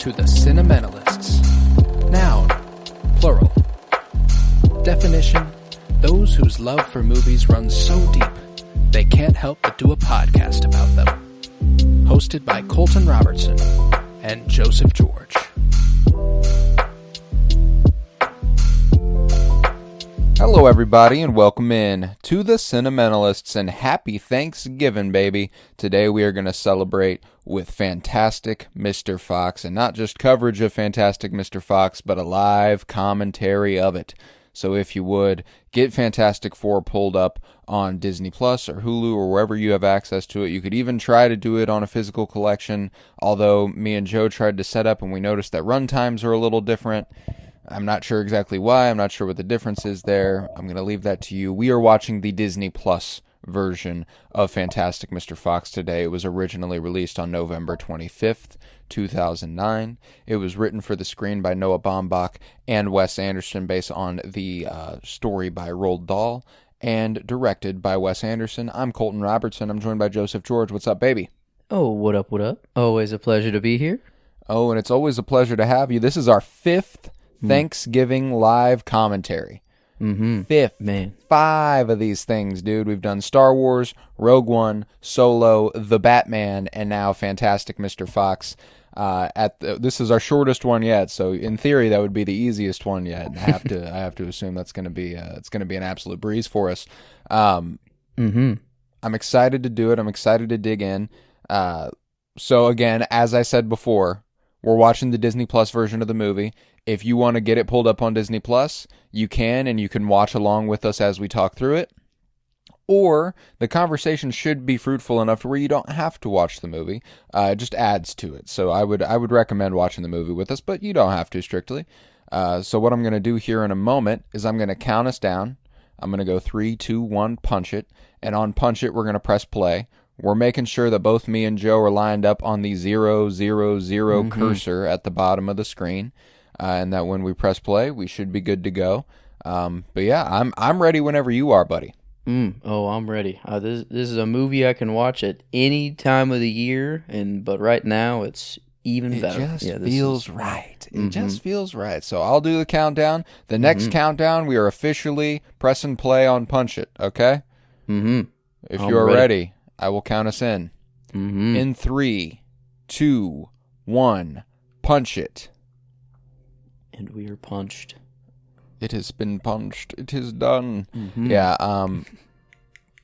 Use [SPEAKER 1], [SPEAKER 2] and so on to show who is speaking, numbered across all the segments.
[SPEAKER 1] to the Cinementalists. Noun, plural. Definition, those whose love for movies runs so deep, they can't help but do a podcast about them. Hosted by Colton Robertson and Joseph George.
[SPEAKER 2] Hello everybody and welcome in to the Cinementalists and happy Thanksgiving, baby. Today we are going to celebrate with Fantastic Mr. Fox, and not just coverage of Fantastic Mr. Fox, but a live commentary of it. So if you would, get Fantastic Four pulled up on Disney Plus or Hulu or wherever you have access to it. You could even try to do it on a physical collection, although me and Joe tried to set up and we noticed that run times are a little different. I'm not sure exactly why. I'm not sure what the difference is there. I'm going to leave that to you. We are watching the Disney Plus version of Fantastic Mr. Fox today. It was originally released on November 25th, 2009. It was written for the screen by Noah Baumbach and Wes Anderson based on the story by Roald Dahl and directed by Wes Anderson. I'm Colton Robertson. I'm joined by Joseph George. What's up, baby?
[SPEAKER 3] Oh, what up, what up? Always a pleasure to be here.
[SPEAKER 2] Oh, and it's always a pleasure to have you. This is our fifth Thanksgiving live commentary. Fifth.
[SPEAKER 3] Man.
[SPEAKER 2] 5 of these things, dude. We've done Star Wars, Rogue One, Solo, The Batman, and now Fantastic Mr. Fox. This is our shortest one yet, so in theory that would be the easiest one yet. I have to assume that's going to be it's going to be an absolute breeze for us. I'm excited to do it. I'm excited to dig in. So again, as I said before, we're watching the Disney Plus version of the movie. If you want to get it pulled up on Disney Plus, you can, and you can watch along with us as we talk through it. Or the conversation should be fruitful enough to where you don't have to watch the movie. It just adds to it. So I would recommend watching the movie with us, but you don't have to strictly. So what I'm going to do here in a moment is I'm going to count us down. I'm going to go 3, 2, 1, punch it. And on punch it, we're going to press play. We're making sure that both me and Joe are lined up on the 000 cursor at the bottom of the screen. And that when we press play, we should be good to go. But yeah, I'm ready whenever you are, buddy.
[SPEAKER 3] Oh, I'm ready. This is a movie I can watch at any time of the year, but right now it's even better.
[SPEAKER 2] It just feels right. It just feels right. So I'll do the countdown. The next countdown, we are officially pressing play on Punch It, okay? If you are ready, I will count us in. In 3, 2, 1, punch it.
[SPEAKER 3] And we are punched.
[SPEAKER 2] It has been punched. It is done. Yeah,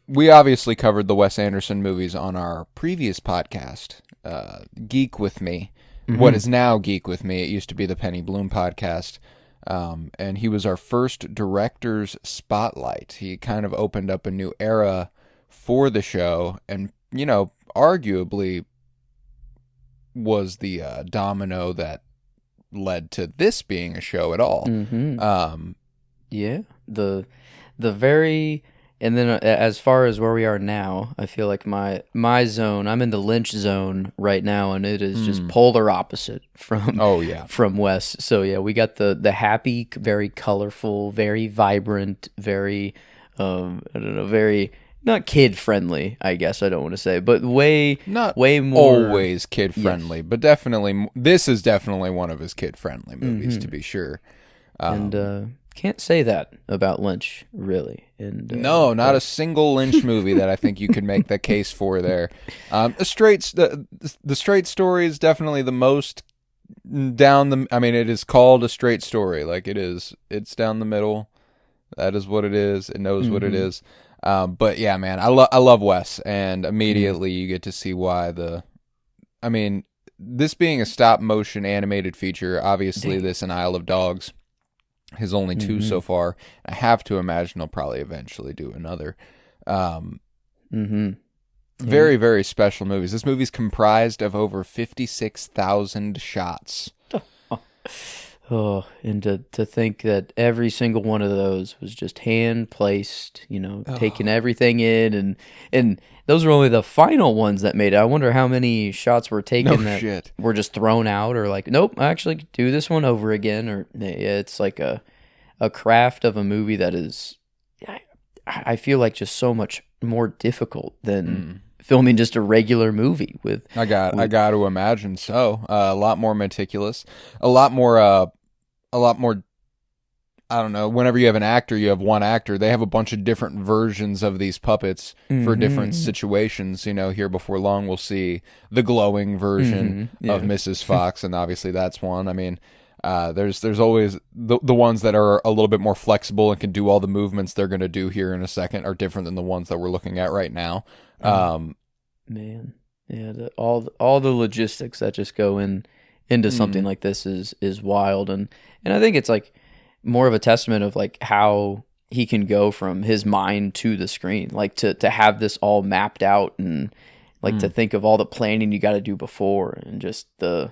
[SPEAKER 2] we obviously covered the Wes Anderson movies on our previous podcast, Geek With Me. What is now Geek With Me. It used to be the Penny Bloom podcast. And he was our first director's spotlight. He kind of opened up a new era for the show and, arguably was the domino that led to this being a show at all.
[SPEAKER 3] Yeah, the very, and then as far as where we are now, I feel like my zone, I'm in the Lynch zone right now, and it is just polar opposite from from Wes. So yeah, we got the happy, very colorful, very vibrant, very very not kid friendly, I guess I don't want to say, but way more
[SPEAKER 2] always kid friendly, but definitely this is definitely one of his kid friendly movies to be sure.
[SPEAKER 3] And can't say that about Lynch really. And
[SPEAKER 2] no, not a single Lynch movie that I think you could make the case for there. The Straight Story is definitely the most down the. I mean, it is called a straight story, like it is. It's down the middle. That is what it is. It knows what it is. But yeah, man, I love Wes, and immediately you get to see why this being a stop motion animated feature, obviously this and Isle of Dogs, his only 2 so far. I have to imagine he'll probably eventually do another. Very, very special movies. This movie's comprised of over 56,000 shots.
[SPEAKER 3] Oh, and to think that every single one of those was just hand placed, taking everything in, and those are only the final ones that made it. I wonder how many shots were taken were just thrown out, or like, nope, actually do this one over again, or it's like a craft of a movie that is, I feel like just so much more difficult than filming just a regular movie with.
[SPEAKER 2] I got to imagine so. A lot more meticulous, a lot more. I don't know. Whenever you have an actor, you have one actor. They have a bunch of different versions of these puppets for different situations. You know, here before long, we'll see the glowing version of Mrs. Fox, and obviously that's one. I mean, there's always the ones that are a little bit more flexible and can do all the movements they're going to do here in a second are different than the ones that we're looking at right now.
[SPEAKER 3] Man, yeah, all the logistics that just go into something like this is wild, and I think it's like more of a testament of like how he can go from his mind to the screen, like to have this all mapped out, and like to think of all the planning you got to do before, and just I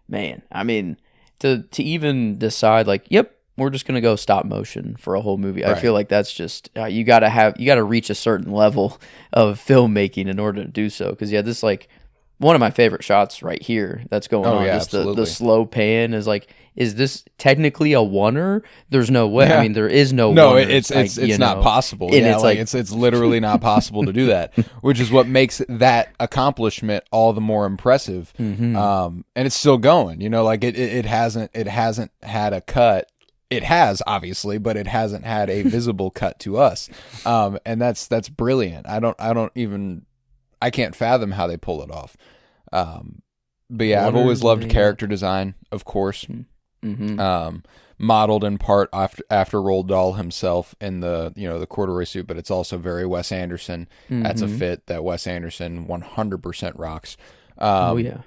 [SPEAKER 3] mean, to even decide like, yep, we're just gonna go stop motion for a whole movie.
[SPEAKER 2] Right.
[SPEAKER 3] I feel like that's just you gotta reach a certain level of filmmaking in order to do so. Because yeah, this like one of my favorite shots right here that's going on.
[SPEAKER 2] Yeah,
[SPEAKER 3] just the slow pan is like, is this technically a oneer? There's no way.
[SPEAKER 2] Yeah.
[SPEAKER 3] I mean, there is no.
[SPEAKER 2] No,
[SPEAKER 3] oneers,
[SPEAKER 2] it's not possible.
[SPEAKER 3] And
[SPEAKER 2] Yeah,
[SPEAKER 3] it's
[SPEAKER 2] like
[SPEAKER 3] like
[SPEAKER 2] it's literally not possible to do that, which is what makes that accomplishment all the more impressive. And it's still going. You know, like it hasn't had a cut. It has, obviously, but it hasn't had a visible cut to us. And that's brilliant. I can't fathom how they pull it off. But yeah, I've always loved character design, of course. Modeled in part after Roald Dahl himself in the corduroy suit, but it's also very Wes Anderson. That's a fit that Wes Anderson 100% rocks.
[SPEAKER 3] Oh yeah.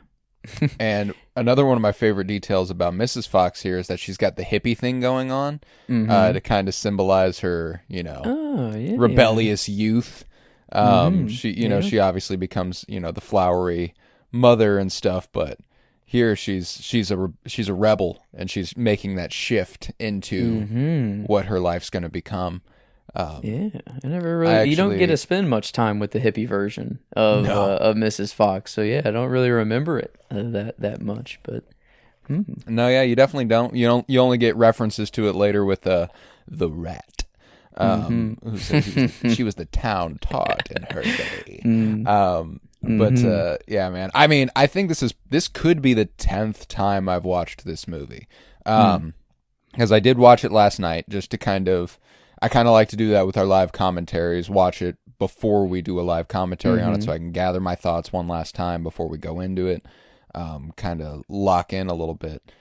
[SPEAKER 2] And another one of my favorite details about Mrs. Fox here is that she's got the hippie thing going on to kind of symbolize her, rebellious youth. She obviously becomes, the flowery mother and stuff, but here she's a rebel, and she's making that shift into what her life's going to become.
[SPEAKER 3] I never really. You don't get to spend much time with the hippie version of Mrs. Fox, so yeah, I don't really remember it that much. But
[SPEAKER 2] no, yeah, you definitely don't. You only get references to it later with the rat. Who said she was the town taught in her day. But yeah, man. I mean, I think this could be the 10th time I've watched this movie. Because I did watch it last night just to I kind of like to do that with our live commentaries, watch it before we do a live commentary on it so I can gather my thoughts one last time before we go into it, kind of lock in a little bit.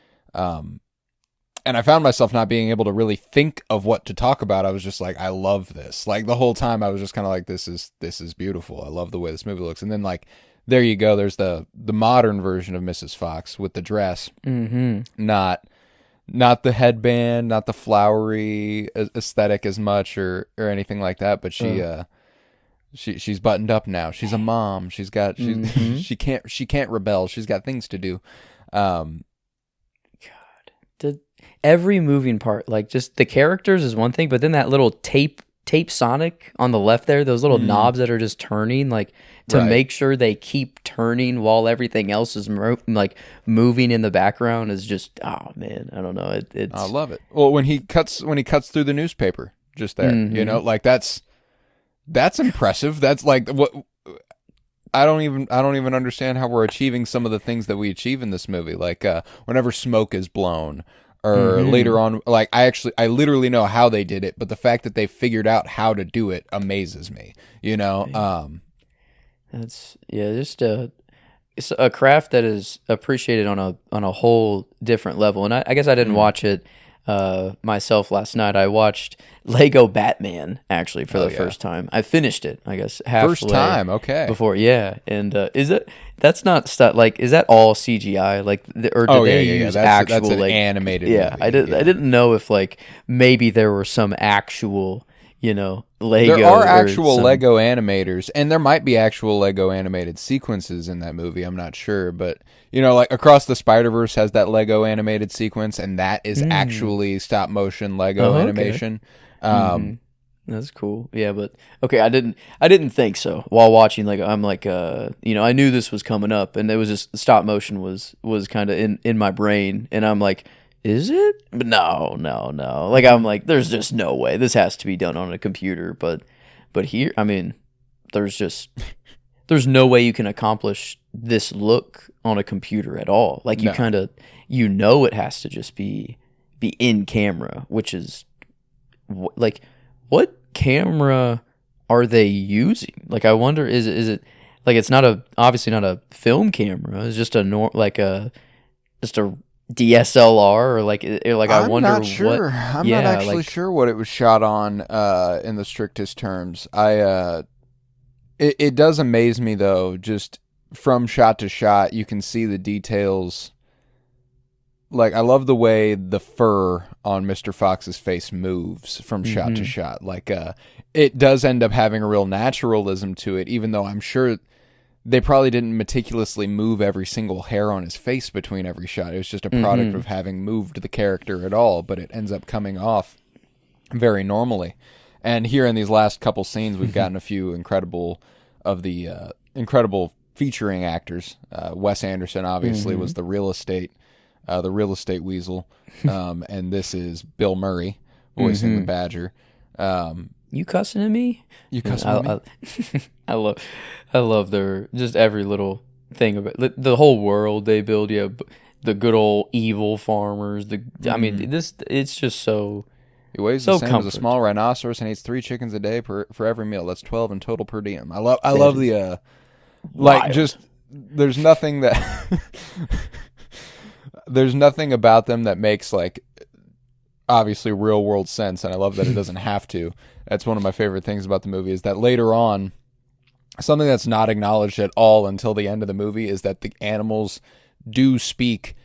[SPEAKER 2] And I found myself not being able to really think of what to talk about. I was just like, I love this. Like the whole time I was just kind of like, this is beautiful. I love the way this movie looks. And then like, there you go. There's the modern version of Mrs. Fox with the dress, not the headband, not the flowery aesthetic as much or anything like that. But she's buttoned up now. She's a mom. She can't rebel. She's got things to do.
[SPEAKER 3] Every moving part, like just the characters is one thing, but then that little tape Sonic on the left there, those little knobs that are just turning, like to make sure they keep turning while everything else is like moving in the background is just, oh man, I don't know. It's
[SPEAKER 2] I love it. Well, when he cuts through the newspaper just there, like that's impressive. That's like what. I don't even understand how we're achieving some of the things that we achieve in this movie. Like whenever smoke is blown, or later on, like I literally know how they did it, but the fact that they figured out how to do it amazes me.
[SPEAKER 3] That's just it's a craft that is appreciated on a whole different level. And I guess I didn't watch it myself last night. I watched Lego Batman actually for the first time. I finished it, I guess, halfway.
[SPEAKER 2] First time, okay.
[SPEAKER 3] Before, yeah. And that's not stuff like, is that all CGI? Like, or did they use actual
[SPEAKER 2] that's an
[SPEAKER 3] like
[SPEAKER 2] animated
[SPEAKER 3] movie? I didn't know if like maybe there were some actual, Lego.
[SPEAKER 2] There are actual Lego animators, and there might be actual Lego animated sequences in that movie. I'm not sure, but like Across the Spider-Verse has that Lego animated sequence, and that is actually stop motion Lego animation.
[SPEAKER 3] That's cool. Yeah, but okay, I didn't think so while watching. Like I'm like, I knew this was coming up, and it was just stop motion was kind of in my brain, and I'm like, is it? But no. Like I'm like, there's just no way this has to be done on a computer. But here, I mean, there's there's no way you can accomplish this look on a computer at all. Like, you
[SPEAKER 2] No.
[SPEAKER 3] kind of, you know, it has to just be in camera, which is like, what camera are they using? Like, I wonder, is it like, it's not obviously not a film camera, it's just just a DSLR, or like I wonder
[SPEAKER 2] not sure.
[SPEAKER 3] what.
[SPEAKER 2] I'm
[SPEAKER 3] yeah,
[SPEAKER 2] not actually
[SPEAKER 3] like,
[SPEAKER 2] sure what it was shot on in the strictest terms. It does amaze me though, just from shot to shot, you can see the details. Like, I love the way the fur on Mr. Fox's face moves from shot to shot. Like, it does end up having a real naturalism to it, even though I'm sure they probably didn't meticulously move every single hair on his face between every shot. It was just a product of having moved the character at all, but it ends up coming off very normally. And here in these last couple scenes, we've gotten a few incredible featuring actors. Wes Anderson obviously was the real estate weasel, and this is Bill Murray voicing the Badger.
[SPEAKER 3] you cussing at me?
[SPEAKER 2] You cussing at me?
[SPEAKER 3] I love their just every little thing about the whole world they build. Yeah, the good old evil farmers. I mean, it's just so.
[SPEAKER 2] He weighs
[SPEAKER 3] so
[SPEAKER 2] the same as
[SPEAKER 3] comfort.
[SPEAKER 2] a small rhinoceros and eats 3 chickens a day for every meal. That's 12 in total per diem. I love the like, just there's nothing that there's nothing about them that makes, like, obviously real world sense, and I love that it doesn't have to. That's one of my favorite things about the movie, is that later on, something that's not acknowledged at all until the end of the movie is that the animals do speak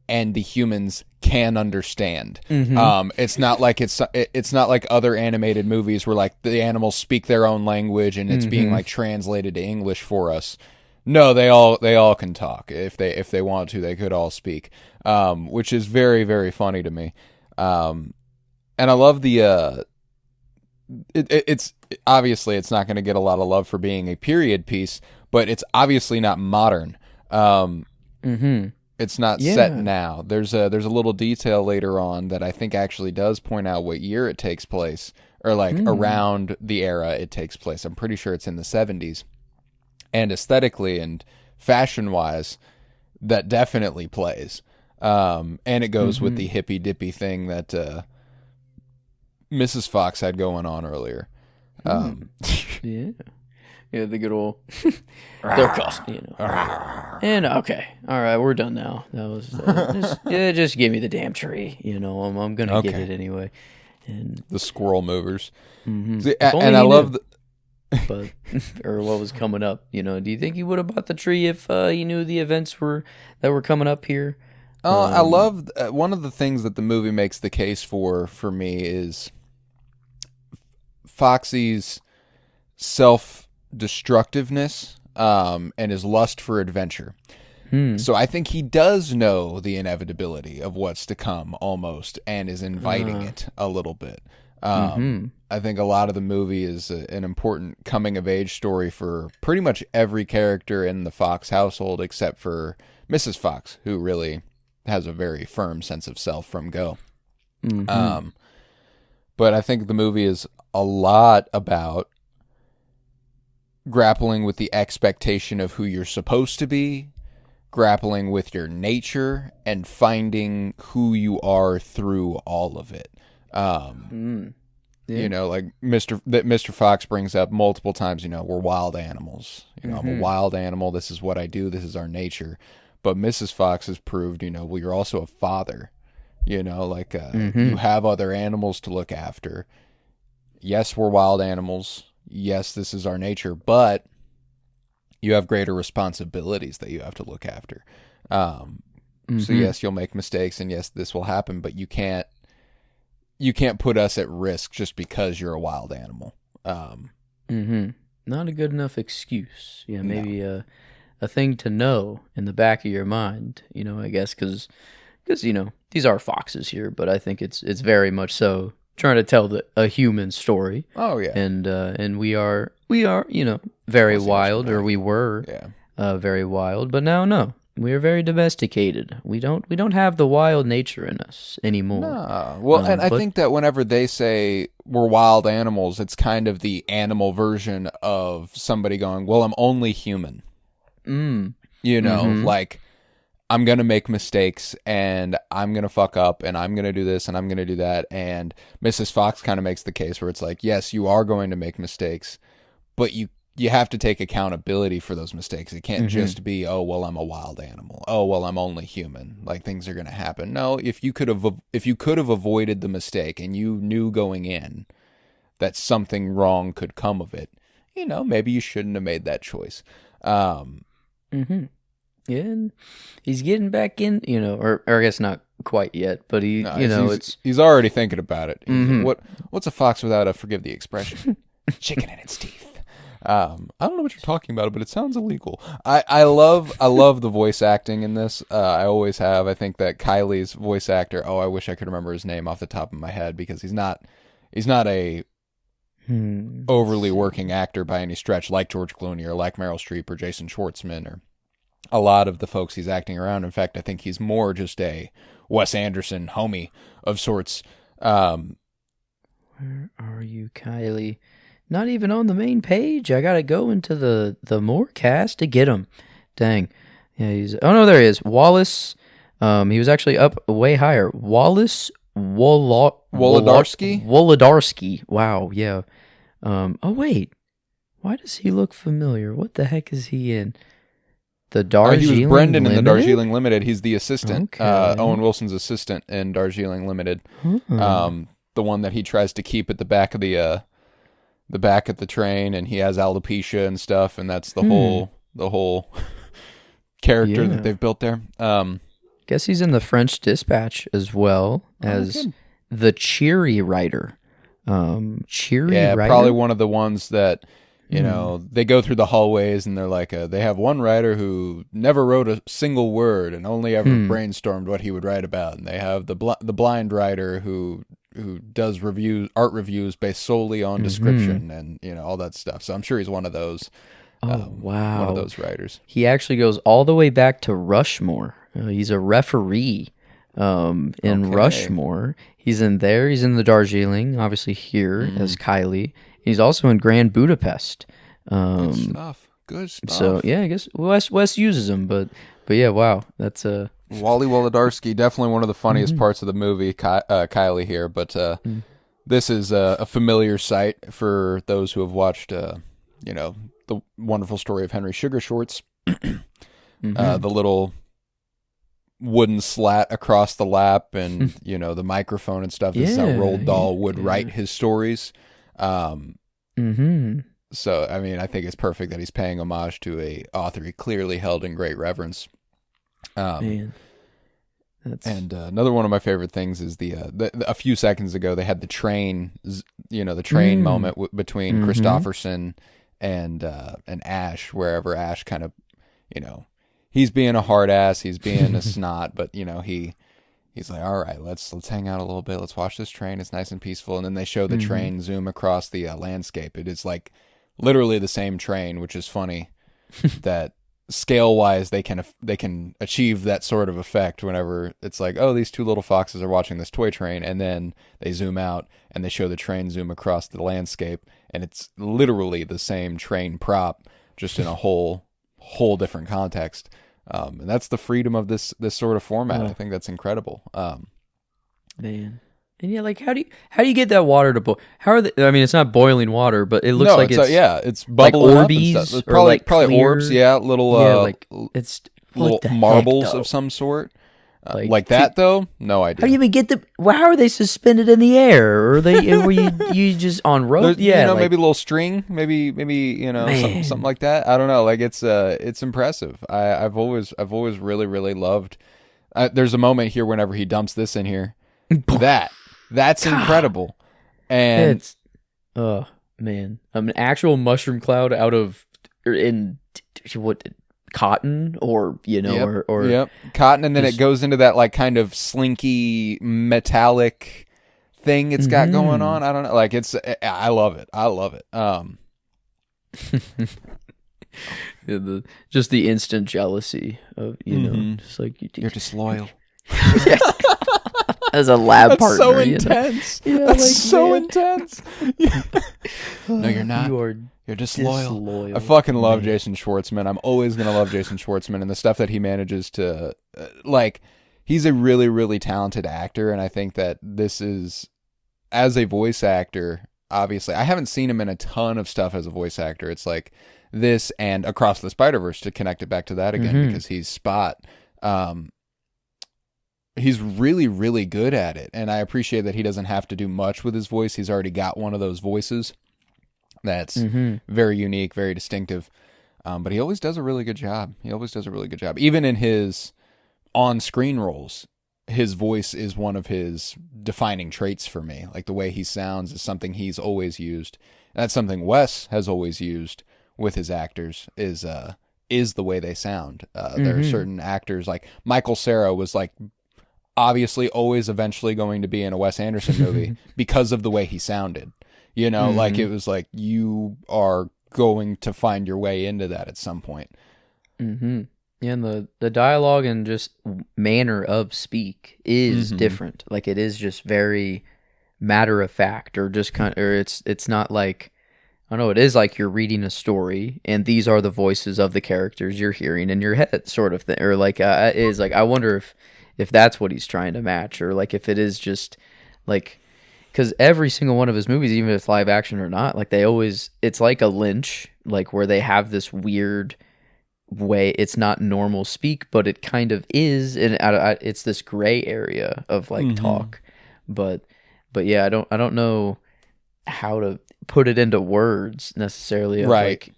[SPEAKER 2] and the humans can understand. It's not like it's not like other animated movies where, like, the animals speak their own language and it's being, like, translated to English for us. No, they all can talk. If they want to, they could all speak, which is very, very funny to me. And I love the it's obviously it's not going to get a lot of love for being a period piece, but it's obviously not modern. It's not set now. There's a little detail later on that I think actually does point out what year it takes place, or like around the era it takes place. I'm pretty sure it's in the 70s. And aesthetically and fashion-wise, that definitely plays. And it goes with the hippy-dippy thing that Mrs. Fox had going on earlier.
[SPEAKER 3] Yeah, the good old their cost, you know. And okay, all right, we're done now. That was just give me the damn tree, you know. I'm gonna get it anyway. And
[SPEAKER 2] the squirrel movers. See,
[SPEAKER 3] If only
[SPEAKER 2] and I
[SPEAKER 3] he
[SPEAKER 2] love
[SPEAKER 3] knew. But or what was coming up, you know. Do you think he would have bought the tree if he knew the events that were coming up here?
[SPEAKER 2] I love one of the things that the movie makes the case for me is Foxy's self-destructiveness and his lust for adventure. So I think he does know the inevitability of what's to come almost, and is inviting it a little bit. I think a lot of the movie is an important coming-of-age story for pretty much every character in the Fox household except for Mrs. Fox, who really has a very firm sense of self from go. But I think the movie is a lot about grappling with the expectation of who you're supposed to be, grappling with your nature, and finding who you are through all of it. You know, like Mr. Fox brings up multiple times, you know, we're wild animals. You know, I'm a wild animal. This is what I do. This is our nature. But Mrs. Fox has proved, you know, well, you're also a father. You know, like you have other animals to look after. Yes, we're wild animals. Yes, this is our nature. But you have greater responsibilities that you have to look after. So yes, you'll make mistakes, and yes, this will happen. But you can't put us at risk just because you're a wild animal.
[SPEAKER 3] Not a good enough excuse. Yeah, maybe a thing to know in the back of your mind, you know, I guess, because you know, these are foxes here, but I think it's very much so trying to tell a human story.
[SPEAKER 2] Oh yeah.
[SPEAKER 3] And we are, you know, very wild, or we were very wild, but now no. We are very domesticated. We don't have the wild nature in us anymore.
[SPEAKER 2] No. Well, and I think that whenever they say we're wild animals, it's kind of the animal version of somebody going, well, I'm only human. You know, like, I'm going to make mistakes, and I'm going to fuck up, and I'm going to do this, and I'm going to do that. And Mrs. Fox kind of makes the case where it's like, yes, you are going to make mistakes, but you have to take accountability for those mistakes. It can't just be, oh, well, I'm a wild animal. Oh, well, I'm only human. Like, things are going to happen. No, if you could have avoided the mistake, and you knew going in that something wrong could come of it, you know, maybe you shouldn't have made that choice.
[SPEAKER 3] Yeah, and he's getting back in, you know, or I guess not quite yet, but
[SPEAKER 2] he's already thinking about it. What's a fox without a, forgive the expression, chicken in its teeth? I don't know what you're talking about, but it sounds illegal. I love the voice acting in this. I always have. I think that Kylie's voice actor. Oh, I wish I could remember his name off the top of my head because he's not a overly working actor by any stretch, like George Clooney or like Meryl Streep or Jason Schwartzman or a lot of the folks he's acting around. In fact, I think he's more just a Wes Anderson homie of sorts.
[SPEAKER 3] Where are you, Kylie? Not even on the main page. I gotta go into the more cast to get him. Dang. Yeah, there he is. Wallace. He was actually up way higher. Wallace
[SPEAKER 2] Wolodarski?
[SPEAKER 3] Wolodarski. Wow, yeah. Oh wait. Why does he look familiar? What the heck is he in? The Darjeeling
[SPEAKER 2] he was Brendan
[SPEAKER 3] Limited?
[SPEAKER 2] in the Darjeeling Limited. He's the assistant,
[SPEAKER 3] Okay.
[SPEAKER 2] Owen Wilson's assistant in Darjeeling Limited. The one that he tries to keep at the back of the train, and he has alopecia and stuff, and that's the whole character that they've built there.
[SPEAKER 3] Guess he's in the French Dispatch as well as the Cheery Writer. Writer?
[SPEAKER 2] Probably one of the ones that. You know, they go through the hallways and they're like, they have one writer who never wrote a single word and only ever brainstormed what he would write about. And they have the blind writer who does art reviews based solely on description and, you know, all that stuff. So I'm sure he's one of those.
[SPEAKER 3] Wow.
[SPEAKER 2] One of those writers.
[SPEAKER 3] He actually goes all the way back to Rushmore. He's a referee in Rushmore. He's in there. He's in the Darjeeling, obviously here as Kylie. He's also in Grand Budapest.
[SPEAKER 2] Good stuff.
[SPEAKER 3] So yeah, I guess Wes uses him, but yeah, wow, that's
[SPEAKER 2] Wally Wolodarski, definitely one of the funniest parts of the movie. Kylie here, but this is a familiar sight for those who have watched, you know, the wonderful story of Henry Sugar Shorts. The little wooden slat across the lap, and you know, the microphone and stuff. This is how Roald Dahl would write his stories. So, I mean, I think it's perfect that he's paying homage to a author he clearly held in great reverence.
[SPEAKER 3] Man,
[SPEAKER 2] and another one of my favorite things is a few seconds ago they had the train, you know, the train moment between Christopherson and Ash, wherever Ash kind of, you know, he's being a hard ass, he's being a snot, but you know, He's like, all right, let's hang out a little bit. Let's watch this train. It's nice and peaceful. And then they show the train zoom across the landscape. It is like literally the same train, which is funny that scale-wise they can achieve that sort of effect whenever it's like, oh, these two little foxes are watching this toy train, and then they zoom out and they show the train zoom across the landscape, and it's literally the same train prop, just in a whole different context. And that's the freedom of this sort of format. I think that's incredible.
[SPEAKER 3] Man, and yeah, like how do you get that water to boil? How are they? I mean, it's not boiling water, but it looks like
[SPEAKER 2] it's bubbling
[SPEAKER 3] like
[SPEAKER 2] up and
[SPEAKER 3] Orbeez
[SPEAKER 2] stuff. It's
[SPEAKER 3] or like
[SPEAKER 2] probably
[SPEAKER 3] clear,
[SPEAKER 2] orbs, little
[SPEAKER 3] like it's
[SPEAKER 2] little
[SPEAKER 3] the
[SPEAKER 2] marbles
[SPEAKER 3] heck,
[SPEAKER 2] of some sort.
[SPEAKER 3] Like
[SPEAKER 2] that though? No idea.
[SPEAKER 3] How do you even get how are they suspended in the air? Or are they were you just on rope?
[SPEAKER 2] Yeah, you know, maybe a little string, maybe you know, something like that. I don't know. Like it's impressive. I've always really really loved. There's a moment here whenever he dumps this in here. That's incredible. And
[SPEAKER 3] it's man, an actual mushroom cloud out of cotton, or you know, or
[SPEAKER 2] cotton, and then it goes into that like kind of slinky metallic thing it's got going on. I don't know, like I love it.
[SPEAKER 3] Just the instant jealousy of just like
[SPEAKER 2] You're disloyal.
[SPEAKER 3] as a lab
[SPEAKER 2] That's
[SPEAKER 3] partner.
[SPEAKER 2] so intense.
[SPEAKER 3] Yeah,
[SPEAKER 2] That's
[SPEAKER 3] like,
[SPEAKER 2] so
[SPEAKER 3] man.
[SPEAKER 2] intense. No, you're not. You're disloyal.
[SPEAKER 3] disloyal.
[SPEAKER 2] I fucking love Jason Schwartzman. I'm always going to love Jason Schwartzman and the stuff that he manages to, he's a really, really talented actor. And I think that this is, as a voice actor, obviously, I haven't seen him in a ton of stuff as a voice actor. It's like this and Across the Spider-Verse, to connect it back to that again, because he's Spot. He's really, really good at it. And I appreciate that he doesn't have to do much with his voice. He's already got one of those voices that's very unique, very distinctive. But he always does a really good job. Even in his on-screen roles, his voice is one of his defining traits for me. Like, the way he sounds is something he's always used. And that's something Wes has always used with his actors, is the way they sound. There are certain actors, like Michael Cera was like obviously always eventually going to be in a Wes Anderson movie because of the way he sounded. Like, it was like, you are going to find your way into that at some point.
[SPEAKER 3] Yeah, and the dialogue and just manner of speak is different. Like, it is just very matter of fact, or just it's not like, I don't know, it is like you're reading a story and these are the voices of the characters you're hearing in your head, sort of thing. Or like, it is like, I wonder if that's what he's trying to match, or like if it is just like, because every single one of his movies, even if it's live action or not, like it's like a Lynch, like where they have this weird way. It's not normal speak, but it kind of is, and it's this gray area of like talk. But yeah, I don't know how to put it into words necessarily, of
[SPEAKER 2] right?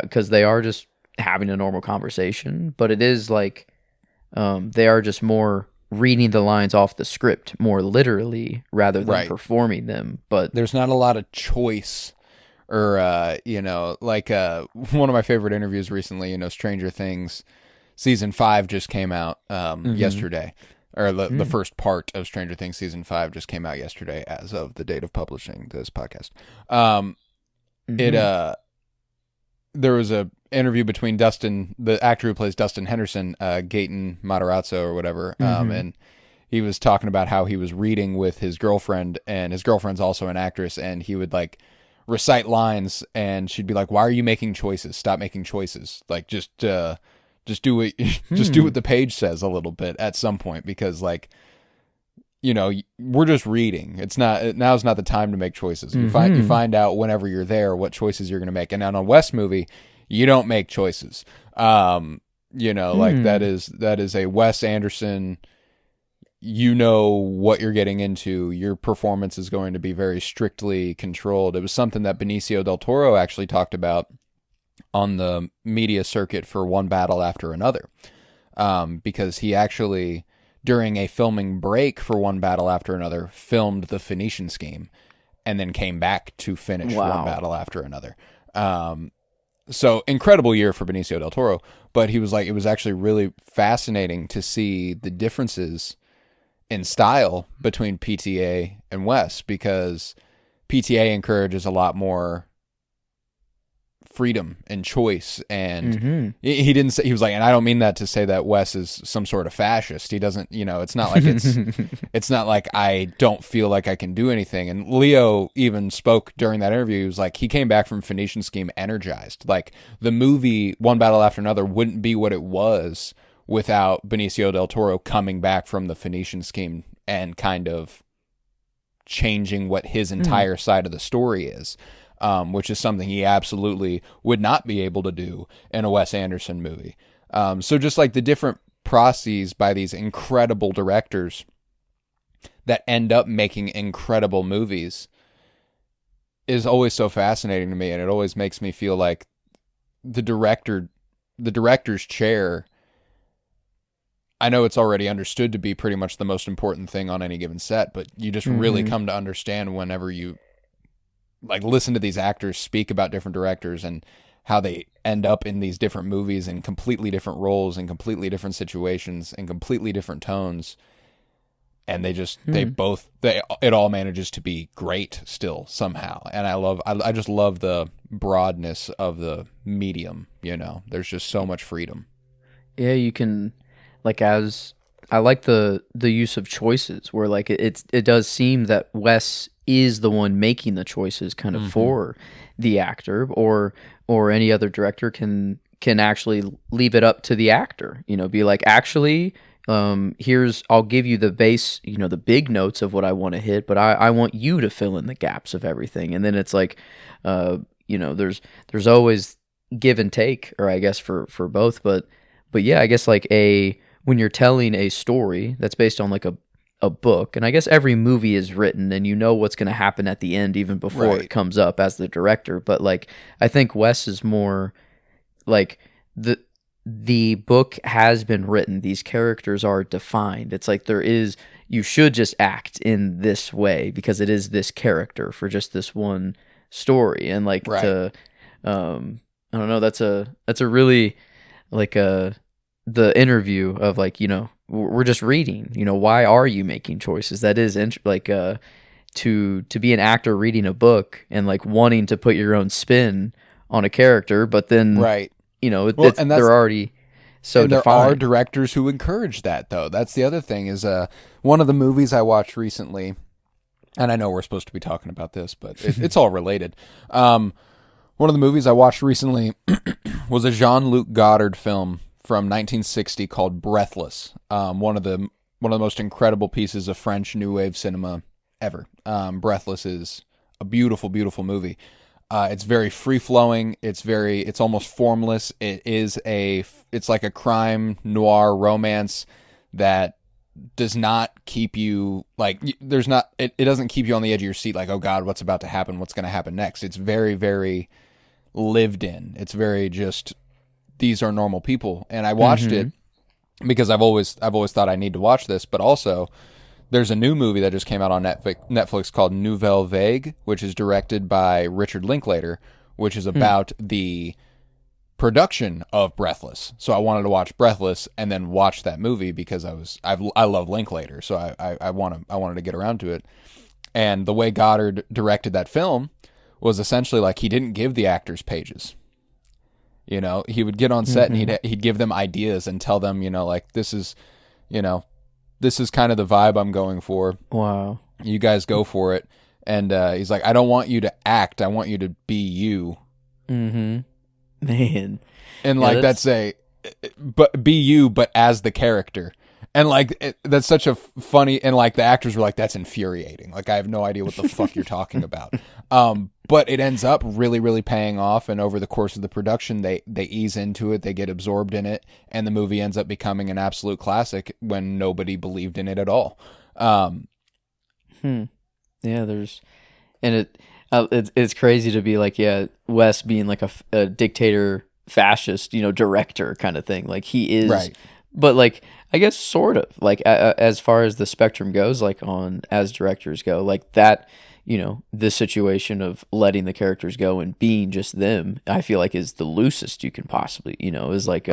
[SPEAKER 3] Because they are just having a normal conversation, but it is like they are just more reading the lines off the script more literally rather than performing them. But
[SPEAKER 2] there's not a lot of choice, or like one of my favorite interviews recently, Stranger Things season 5 just came out yesterday, or the first part of Stranger Things season 5 just came out yesterday as of the date of publishing this podcast. There was a interview between Dustin, the actor who plays Dustin Henderson, Gaten Matarazzo or whatever, and he was talking about how he was reading with his girlfriend, and his girlfriend's also an actress, and he would like recite lines, and she'd be like, "Why are you making choices? Stop making choices. Like, just do what just do what the page says a little bit at some point, because like, we're just reading. Now's not the time to make choices. You find out whenever you're there what choices you're going to make. And on a Wes movie, you don't make choices. Like that is a Wes Anderson. What you're getting into. Your performance is going to be very strictly controlled. It was something that Benicio del Toro actually talked about on the media circuit for One Battle After Another, because he actually, during a filming break for One Battle After Another, filmed The Phoenician Scheme and then came back to finish One Battle After Another. So incredible year for Benicio del Toro, but he was like, it was actually really fascinating to see the differences in style between PTA and Wes, because PTA encourages a lot more freedom and choice, and he didn't say, he was like, and I don't mean that to say that Wes is some sort of fascist. He doesn't, it's not like it's not like I don't feel like I can do anything. And Leo even spoke during that interview. He was like, he came back from Phoenician Scheme energized. Like, the movie One Battle After Another wouldn't be what it was without Benicio del Toro coming back from the Phoenician Scheme and kind of changing what his entire side of the story is. Which is something he absolutely would not be able to do in a Wes Anderson movie. So just like the different processes by these incredible directors that end up making incredible movies is always so fascinating to me, and it always makes me feel like the director's chair, I know it's already understood to be pretty much the most important thing on any given set, but you just really come to understand whenever you like listen to these actors speak about different directors and how they end up in these different movies in completely different roles and completely different situations and completely different tones. and it all manages to be great still somehow. And I just love the broadness of the medium. There's just so much freedom.
[SPEAKER 3] Yeah, you can, like, as I like the use of choices where like it does seem that Wes is the one making the choices kind of for the actor, or any other director can actually leave it up to the actor, be like, actually, I'll give you the base, the big notes of what I want to hit, but I want you to fill in the gaps of everything. And then it's like, there's always give and take, or I guess for both, but yeah, I guess like when you're telling a story that's based on like a book, and I guess every movie is written and what's going to happen at the end even before it comes up as the director. But like, I think Wes is more like the book has been written. These characters are defined. It's like you should just act in this way because it is this character for just this one story. And like I don't know, that's a really like the interview of like, we're just reading, why are you making choices? That is to be an actor reading a book and like wanting to put your own spin on a character, but then they're already so defined. There are
[SPEAKER 2] directors who encourage that, though. That's the other thing is one of the movies I watched recently, and I know we're supposed to be talking about this, but it's all related. One of the movies I watched recently was a Jean-Luc Godard film from 1960 called Breathless. One of the most incredible pieces of French New Wave cinema ever. Breathless is a beautiful, beautiful movie. It's very free flowing. It's almost formless. It's like a crime noir romance that does not keep you like, it doesn't keep you on the edge of your seat. Like, oh God, what's about to happen? What's going to happen next? It's very, very lived in. It's very just, these are normal people. And I watched it because I've always thought I need to watch this, but also there's a new movie that just came out on Netflix called Nouvelle Vague, which is directed by Richard Linklater, which is about the production of Breathless. So I wanted to watch Breathless and then watch that movie because I love Linklater, so I wanted to get around to it. And the way Goddard directed that film was essentially like he didn't give the actors pages. He would get on set and he'd give them ideas and tell them, like, this is kind of the vibe I'm going for.
[SPEAKER 3] Wow.
[SPEAKER 2] You guys go for it. And he's like, I don't want you to act. I want you to be you.
[SPEAKER 3] Mm-hmm. Man.
[SPEAKER 2] And like, but be you, but as the character. And like, that's such a funny, and like the actors were like, that's infuriating. Like, I have no idea what the fuck you're talking about. But it ends up really, really paying off. And over the course of the production, they ease into it. They get absorbed in it. And the movie ends up becoming an absolute classic when nobody believed in it at all.
[SPEAKER 3] Yeah, it's crazy to be like, yeah, Wes being like a dictator fascist, director kind of thing. Like he is,
[SPEAKER 2] right.
[SPEAKER 3] But like, I guess sort of like as far as the spectrum goes, like as directors go, like that, the situation of letting the characters go and being just them, I feel like is the loosest you can possibly, is like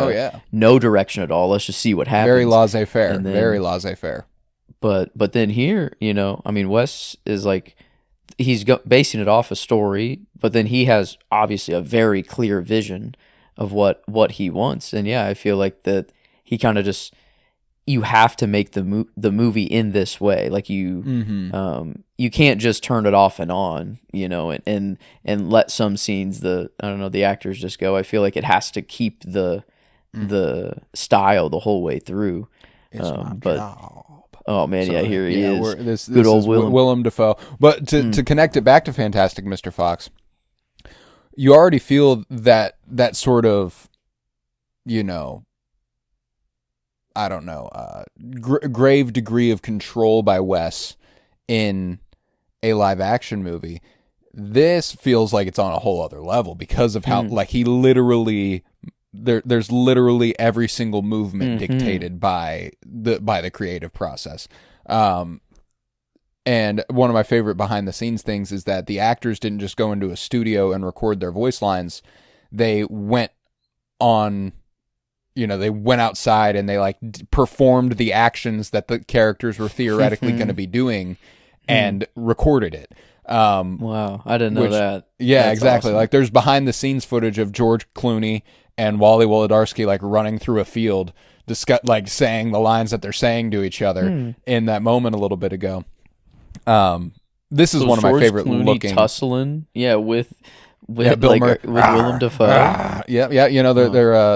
[SPEAKER 3] no direction at all. Let's just see what happens.
[SPEAKER 2] Very laissez-faire. Very laissez-faire.
[SPEAKER 3] But then here, I mean, Wes is like, he's basing it off a story, but then he has obviously a very clear vision of what he wants. And yeah, I feel like that he kind of just, you have to make the movie in this way. Like you can't just turn it off and on, and let some scenes, the actors just go. I feel like it has to keep the style the whole way through. Oh man, so, here he is.
[SPEAKER 2] This old Willem Dafoe. But to connect it back to Fantastic Mr. Fox, you already feel that sort of, I don't know, grave degree of control by Wes in a live action movie. This feels like it's on a whole other level because of how like he literally there's literally every single movement dictated by the creative process. And one of my favorite behind the scenes things is that the actors didn't just go into a studio and record their voice lines. They went on they went outside and they like performed the actions that the characters were theoretically going to be doing and recorded it.
[SPEAKER 3] Wow, I didn't know that.
[SPEAKER 2] Yeah,
[SPEAKER 3] That's
[SPEAKER 2] exactly.
[SPEAKER 3] awesome.
[SPEAKER 2] Like there's behind the scenes footage of George Clooney and Wally Wolodarski like running through a field, like saying the lines that they're saying to each other in that moment a little bit ago. This is one of my
[SPEAKER 3] George
[SPEAKER 2] favorite
[SPEAKER 3] Clooney
[SPEAKER 2] looking.
[SPEAKER 3] tussling, with
[SPEAKER 2] Bill
[SPEAKER 3] like,
[SPEAKER 2] Murray.
[SPEAKER 3] with Willem Dafoe.
[SPEAKER 2] Yeah.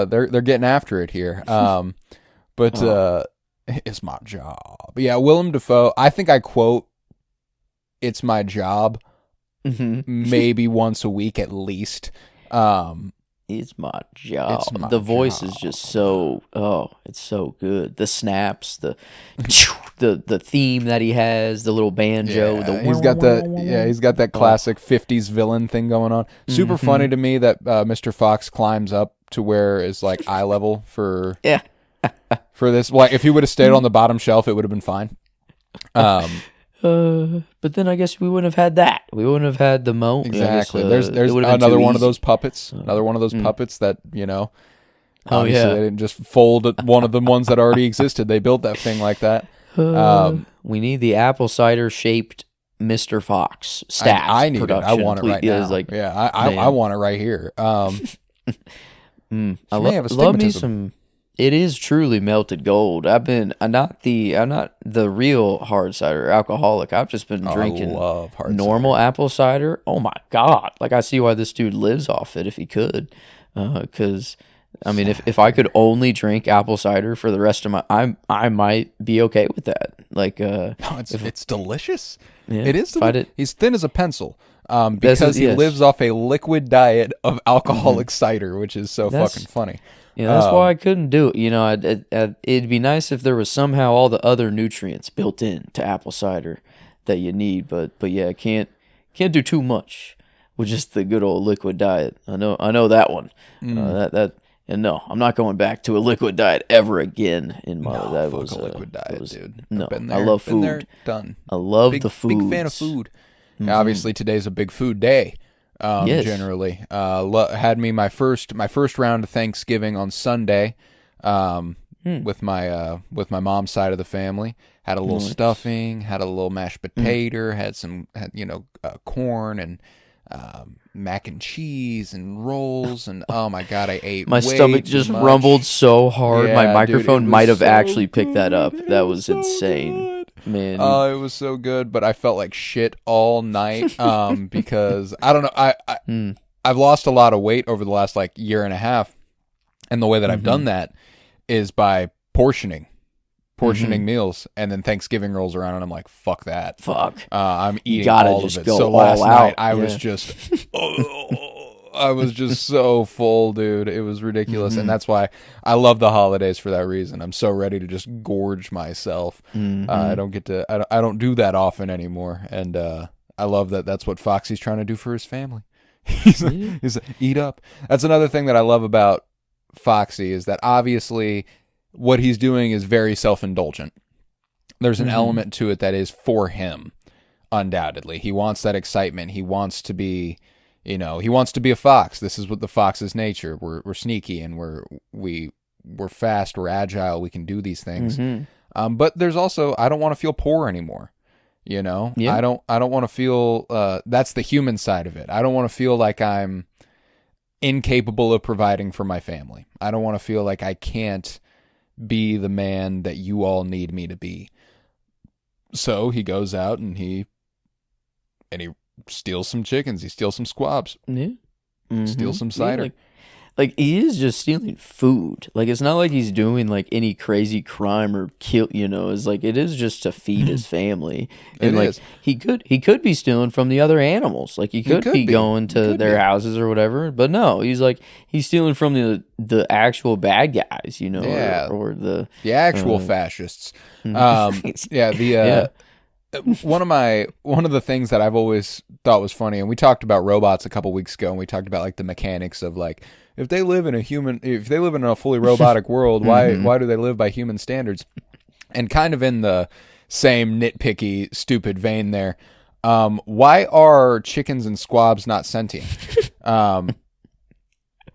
[SPEAKER 2] They're getting after it here. But it's my job. Yeah, Willem Dafoe. I think I quote, "It's my job," maybe once a week at least.
[SPEAKER 3] It's my job.
[SPEAKER 2] It's my
[SPEAKER 3] the voice
[SPEAKER 2] job.
[SPEAKER 3] is just so it's so good. The snaps, the theme that he has, the little banjo.
[SPEAKER 2] He's got that classic 50s villain thing going on. Super funny to me that Mr. Fox climbs up to where is like eye level for this. Like if he would have stayed on the bottom shelf, it would have been fine.
[SPEAKER 3] But then I guess we wouldn't have had that. We wouldn't have had the moat.
[SPEAKER 2] Exactly.
[SPEAKER 3] Guess,
[SPEAKER 2] There's another one of those puppets. Another one of those puppets that obviously they didn't just fold one of the ones that already existed. They built that thing like that.
[SPEAKER 3] We need the apple cider shaped Mr. Fox staff.
[SPEAKER 2] I need
[SPEAKER 3] production.
[SPEAKER 2] it. I want it right now.
[SPEAKER 3] Like,
[SPEAKER 2] I want it right here.
[SPEAKER 3] I
[SPEAKER 2] may have
[SPEAKER 3] love me
[SPEAKER 2] astigmatism.
[SPEAKER 3] some. It is truly melted gold. I'm not the real hard cider alcoholic. I've just been drinking
[SPEAKER 2] I love hard
[SPEAKER 3] normal apple cider. Oh my god! Like I see why this dude lives off it if he could. Because I mean, if I could only drink apple cider for the rest of my, I might be okay with that. Like
[SPEAKER 2] No, it's delicious.
[SPEAKER 3] Yeah,
[SPEAKER 2] it is.
[SPEAKER 3] if I did-
[SPEAKER 2] He's thin as a pencil. Because he
[SPEAKER 3] yes.
[SPEAKER 2] lives off a liquid diet of alcoholic cider, which is so
[SPEAKER 3] That's-
[SPEAKER 2] fucking funny.
[SPEAKER 3] Yeah, that's why I couldn't do it. It'd be nice if there was somehow all the other nutrients built in to apple cider that you need, but yeah, can't do too much with just the good old liquid diet. I know that one. And no, I'm not going back to a liquid diet ever again in my life. That
[SPEAKER 2] Fuck
[SPEAKER 3] was
[SPEAKER 2] a liquid diet, dude.
[SPEAKER 3] No,
[SPEAKER 2] Been
[SPEAKER 3] I
[SPEAKER 2] there,
[SPEAKER 3] love
[SPEAKER 2] been
[SPEAKER 3] food.
[SPEAKER 2] there, done.
[SPEAKER 3] I love
[SPEAKER 2] Big,
[SPEAKER 3] the food.
[SPEAKER 2] big fan of food. Obviously, today's a big food day.
[SPEAKER 3] Yes.
[SPEAKER 2] Generally, had me my first round of Thanksgiving on Sunday, with my mom's side of the family. Had a little stuffing, had a little mashed potato, had corn and mac and cheese and rolls, and oh my god, I ate.
[SPEAKER 3] My
[SPEAKER 2] way
[SPEAKER 3] stomach
[SPEAKER 2] too
[SPEAKER 3] just
[SPEAKER 2] much.
[SPEAKER 3] rumbled so hard.
[SPEAKER 2] Yeah,
[SPEAKER 3] My
[SPEAKER 2] dude,
[SPEAKER 3] microphone
[SPEAKER 2] it was
[SPEAKER 3] might have
[SPEAKER 2] so
[SPEAKER 3] actually picked that up.
[SPEAKER 2] good.
[SPEAKER 3] That
[SPEAKER 2] It
[SPEAKER 3] was
[SPEAKER 2] so
[SPEAKER 3] insane,
[SPEAKER 2] good.
[SPEAKER 3] man.
[SPEAKER 2] Oh, it was so good, but I felt like shit all night because I don't know. I've lost a lot of weight over the last like year and a half, and the way that I've done that is by portioning meals, and then Thanksgiving rolls around, and I'm like, fuck that.
[SPEAKER 3] Fuck.
[SPEAKER 2] I'm eating
[SPEAKER 3] gotta
[SPEAKER 2] all
[SPEAKER 3] just
[SPEAKER 2] of it.
[SPEAKER 3] go
[SPEAKER 2] So
[SPEAKER 3] all
[SPEAKER 2] last night
[SPEAKER 3] out.
[SPEAKER 2] I was
[SPEAKER 3] Yeah.
[SPEAKER 2] just, I was just so full, dude. It was ridiculous, and that's why I love the holidays for that reason. I'm so ready to just gorge myself. I don't get to, I don't do that often anymore, and I love that. That's what Foxy's trying to do for his family. He's like, eat up. That's another thing that I love about Foxy is that obviously what he's doing is very self-indulgent. There's an element to it that is for him, undoubtedly. He wants that excitement. He wants to be, he wants to be a fox. This is what the fox's nature. We're sneaky and we're fast. We're agile. We can do these things. But there's also, I don't want to feel poor anymore.
[SPEAKER 3] Yeah.
[SPEAKER 2] I don't want to feel, that's the human side of it. I don't want to feel like I'm incapable of providing for my family. I don't want to feel like I can't be the man that you all need me to be. So he goes out and he steals some chickens. He steals some squabs.
[SPEAKER 3] Yeah.
[SPEAKER 2] Steals some
[SPEAKER 3] Yeah,
[SPEAKER 2] cider.
[SPEAKER 3] like he is just stealing food. Like it's not like he's doing like any crazy crime or kill. It's like it is just to feed his family. And
[SPEAKER 2] It
[SPEAKER 3] like
[SPEAKER 2] is.
[SPEAKER 3] he could be stealing from the other animals. Like he could
[SPEAKER 2] could
[SPEAKER 3] be
[SPEAKER 2] be.
[SPEAKER 3] going
[SPEAKER 2] He
[SPEAKER 3] to
[SPEAKER 2] could
[SPEAKER 3] their
[SPEAKER 2] be.
[SPEAKER 3] houses or whatever. But no, he's stealing from the actual bad guys.
[SPEAKER 2] Yeah.
[SPEAKER 3] or the
[SPEAKER 2] The actual fascists. One of the things that I've always thought was funny, and we talked about robots a couple weeks ago, and we talked about like the mechanics of like if they live in a fully robotic world, why do they live by human standards? And kind of in the same nitpicky, stupid vein there, why are chickens and squabs not sentient?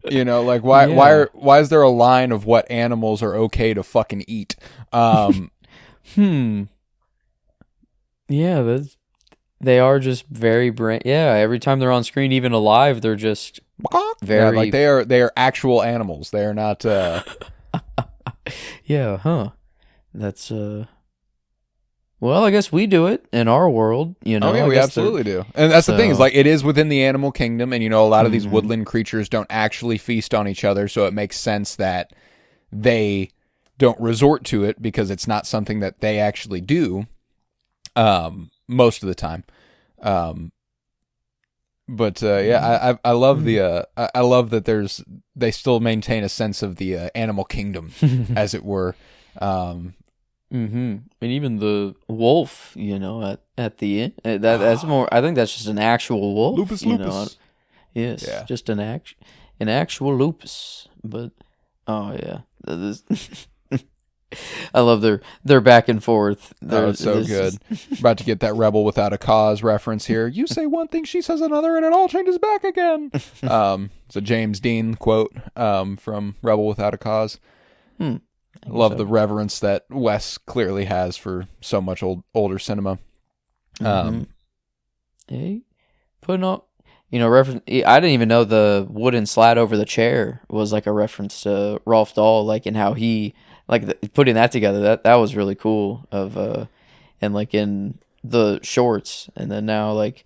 [SPEAKER 2] You know, like why is there a line of what animals are okay to fucking eat?
[SPEAKER 3] Yeah, they are just very yeah, every time they're on screen, even alive, they're just very
[SPEAKER 2] like they are actual animals. They are not
[SPEAKER 3] Yeah, huh. That's well, I guess we do it in our world, you know.
[SPEAKER 2] Oh yeah,
[SPEAKER 3] I
[SPEAKER 2] we
[SPEAKER 3] guess
[SPEAKER 2] absolutely do. And that's the thing, is like it is within the animal kingdom, and you know, a lot of these woodland creatures don't actually feast on each other, so it makes sense that they don't resort to it because it's not something that they actually do most of the time. But yeah, I love I love that they still maintain a sense of the animal kingdom, as it were.
[SPEAKER 3] And even the wolf, you know, at the end, that's more. I think that's just an actual wolf.
[SPEAKER 2] Lupus,
[SPEAKER 3] you
[SPEAKER 2] lupus.
[SPEAKER 3] know? Yes,
[SPEAKER 2] Yeah.
[SPEAKER 3] just an actual lupus. But oh yeah, I love their back and forth.
[SPEAKER 2] It's so good. About to get that Rebel Without a Cause reference here. You say one thing, she says another, and it all changes back again. It's a James Dean quote from Rebel Without a Cause. Love the reverence that Wes clearly has for so much older cinema.
[SPEAKER 3] Hey, putting up, you know, reference. I didn't even know the wooden slat over the chair was like a reference to Rolf Dahl, like in how he putting that together. That was really cool. And like in the shorts, and then now like,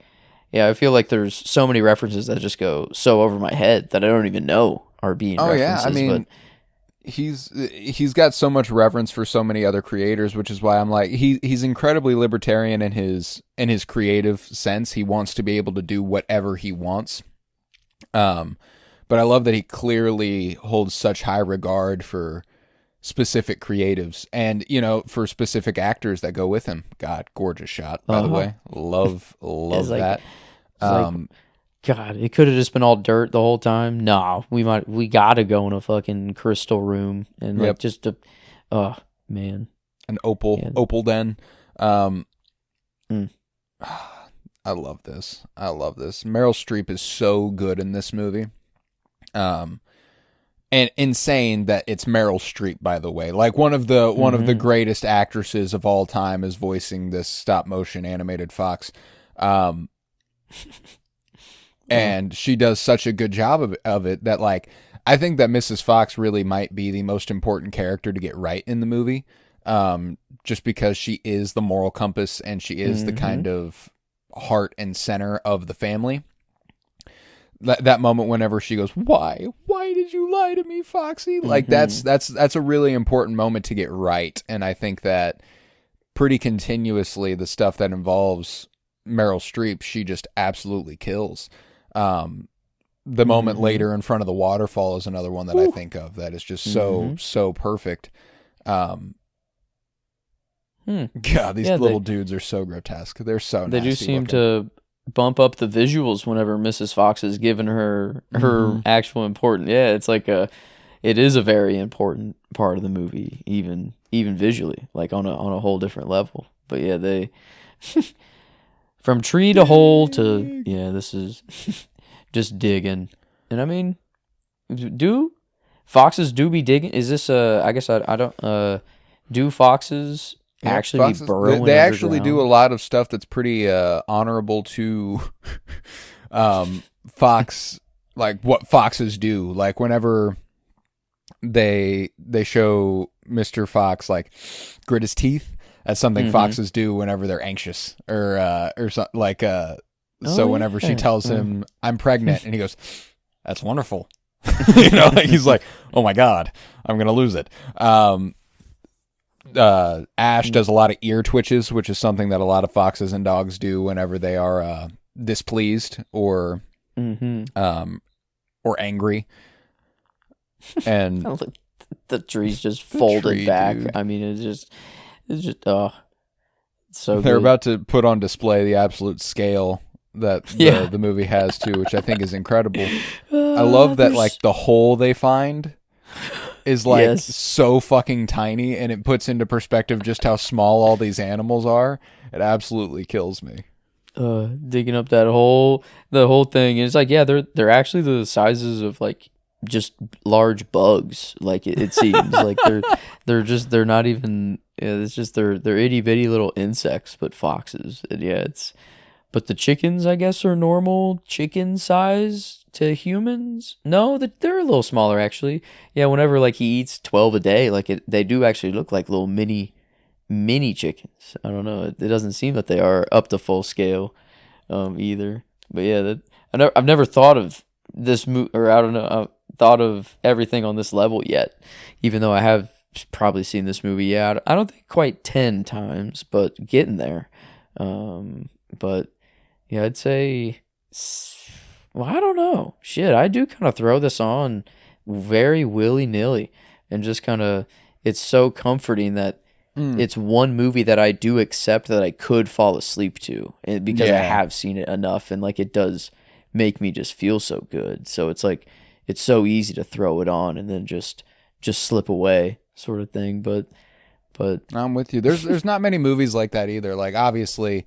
[SPEAKER 3] yeah, I feel like there's so many references that just go so over my head that I don't even know are being.
[SPEAKER 2] Oh
[SPEAKER 3] references,
[SPEAKER 2] yeah, I mean. He's got so much reverence for so many other creators, which is why I'm like he's incredibly libertarian in his creative sense. He wants to be able to do whatever he wants. But I love that he clearly holds such high regard for specific creatives and, you know, for specific actors that go with him. God, gorgeous shot, by the way. Love that.
[SPEAKER 3] God, it could have just been all dirt the whole time. No, we gotta go in a fucking crystal room and like just oh man,
[SPEAKER 2] an opal den. I love this. Meryl Streep is so good in this movie. And insane that it's Meryl Streep, by the way. Like one of the greatest actresses of all time is voicing this stop motion animated fox. And she does such a good job of it that, like, I think that Mrs. Fox really might be the most important character to get right in the movie, just because she is the moral compass and she is the kind of heart and center of the family. That moment whenever she goes, why did you lie to me, Foxy? Like that's a really important moment to get right. And I think that pretty continuously the stuff that involves Meryl Streep, she just absolutely kills. The moment later in front of the waterfall is another one that I think of that is just so perfect. God, these little dudes are so grotesque. They're so nasty.
[SPEAKER 3] They do seem to bump up the visuals whenever Mrs. Fox is given her actual important. Yeah, it's like it is a very important part of the movie, even visually, like on a whole different level. But yeah, they from tree to hole to this is just digging. And I mean, do foxes be digging? Is this I guess I don't do foxes actually be burrowing?
[SPEAKER 2] They actually do a lot of stuff that's pretty honorable to fox, like what foxes do. Like whenever they show Mr. Fox like grit his teeth, that's something foxes do whenever they're anxious or something like so whenever she tells him I'm pregnant and he goes, that's wonderful. You know, like he's like, oh my God, I'm going to lose it. Ash does a lot of ear twitches, which is something that a lot of foxes and dogs do whenever they are displeased or angry. And
[SPEAKER 3] the tree's just folded back. Dude. I mean, it's just so
[SPEAKER 2] they're
[SPEAKER 3] good.
[SPEAKER 2] About to put on display the absolute scale that the movie has too, which I think is incredible. I love that like the hole they find is like so fucking tiny, and it puts into perspective just how small all these animals are. It absolutely kills me.
[SPEAKER 3] Digging up the whole thing, and it's like they're actually the sizes of like just large bugs. Like it seems like they're not even. Yeah, it's just they're itty bitty little insects, but foxes. And yeah, but the chickens, I guess, are normal chicken size to humans. No, they're a little smaller actually. Yeah, whenever like he eats 12 a day, like they do actually look like little mini chickens. I don't know. It doesn't seem that they are up to full scale, either. But yeah, I've never thought of this or I don't know, thought of everything on this level yet, even though I have probably seen this movie. Yeah, I don't think quite 10 times, but getting there. But yeah, I'd say, well, I don't know. Shit, I do kind of throw this on very willy-nilly and just kind of, it's so comforting that it's one movie that I do accept that I could fall asleep to, because I have seen it enough, and like it does make me just feel so good. So it's like it's so easy to throw it on and then just slip away, sort of thing. But
[SPEAKER 2] I'm with you. There's not many movies like that either. Like obviously,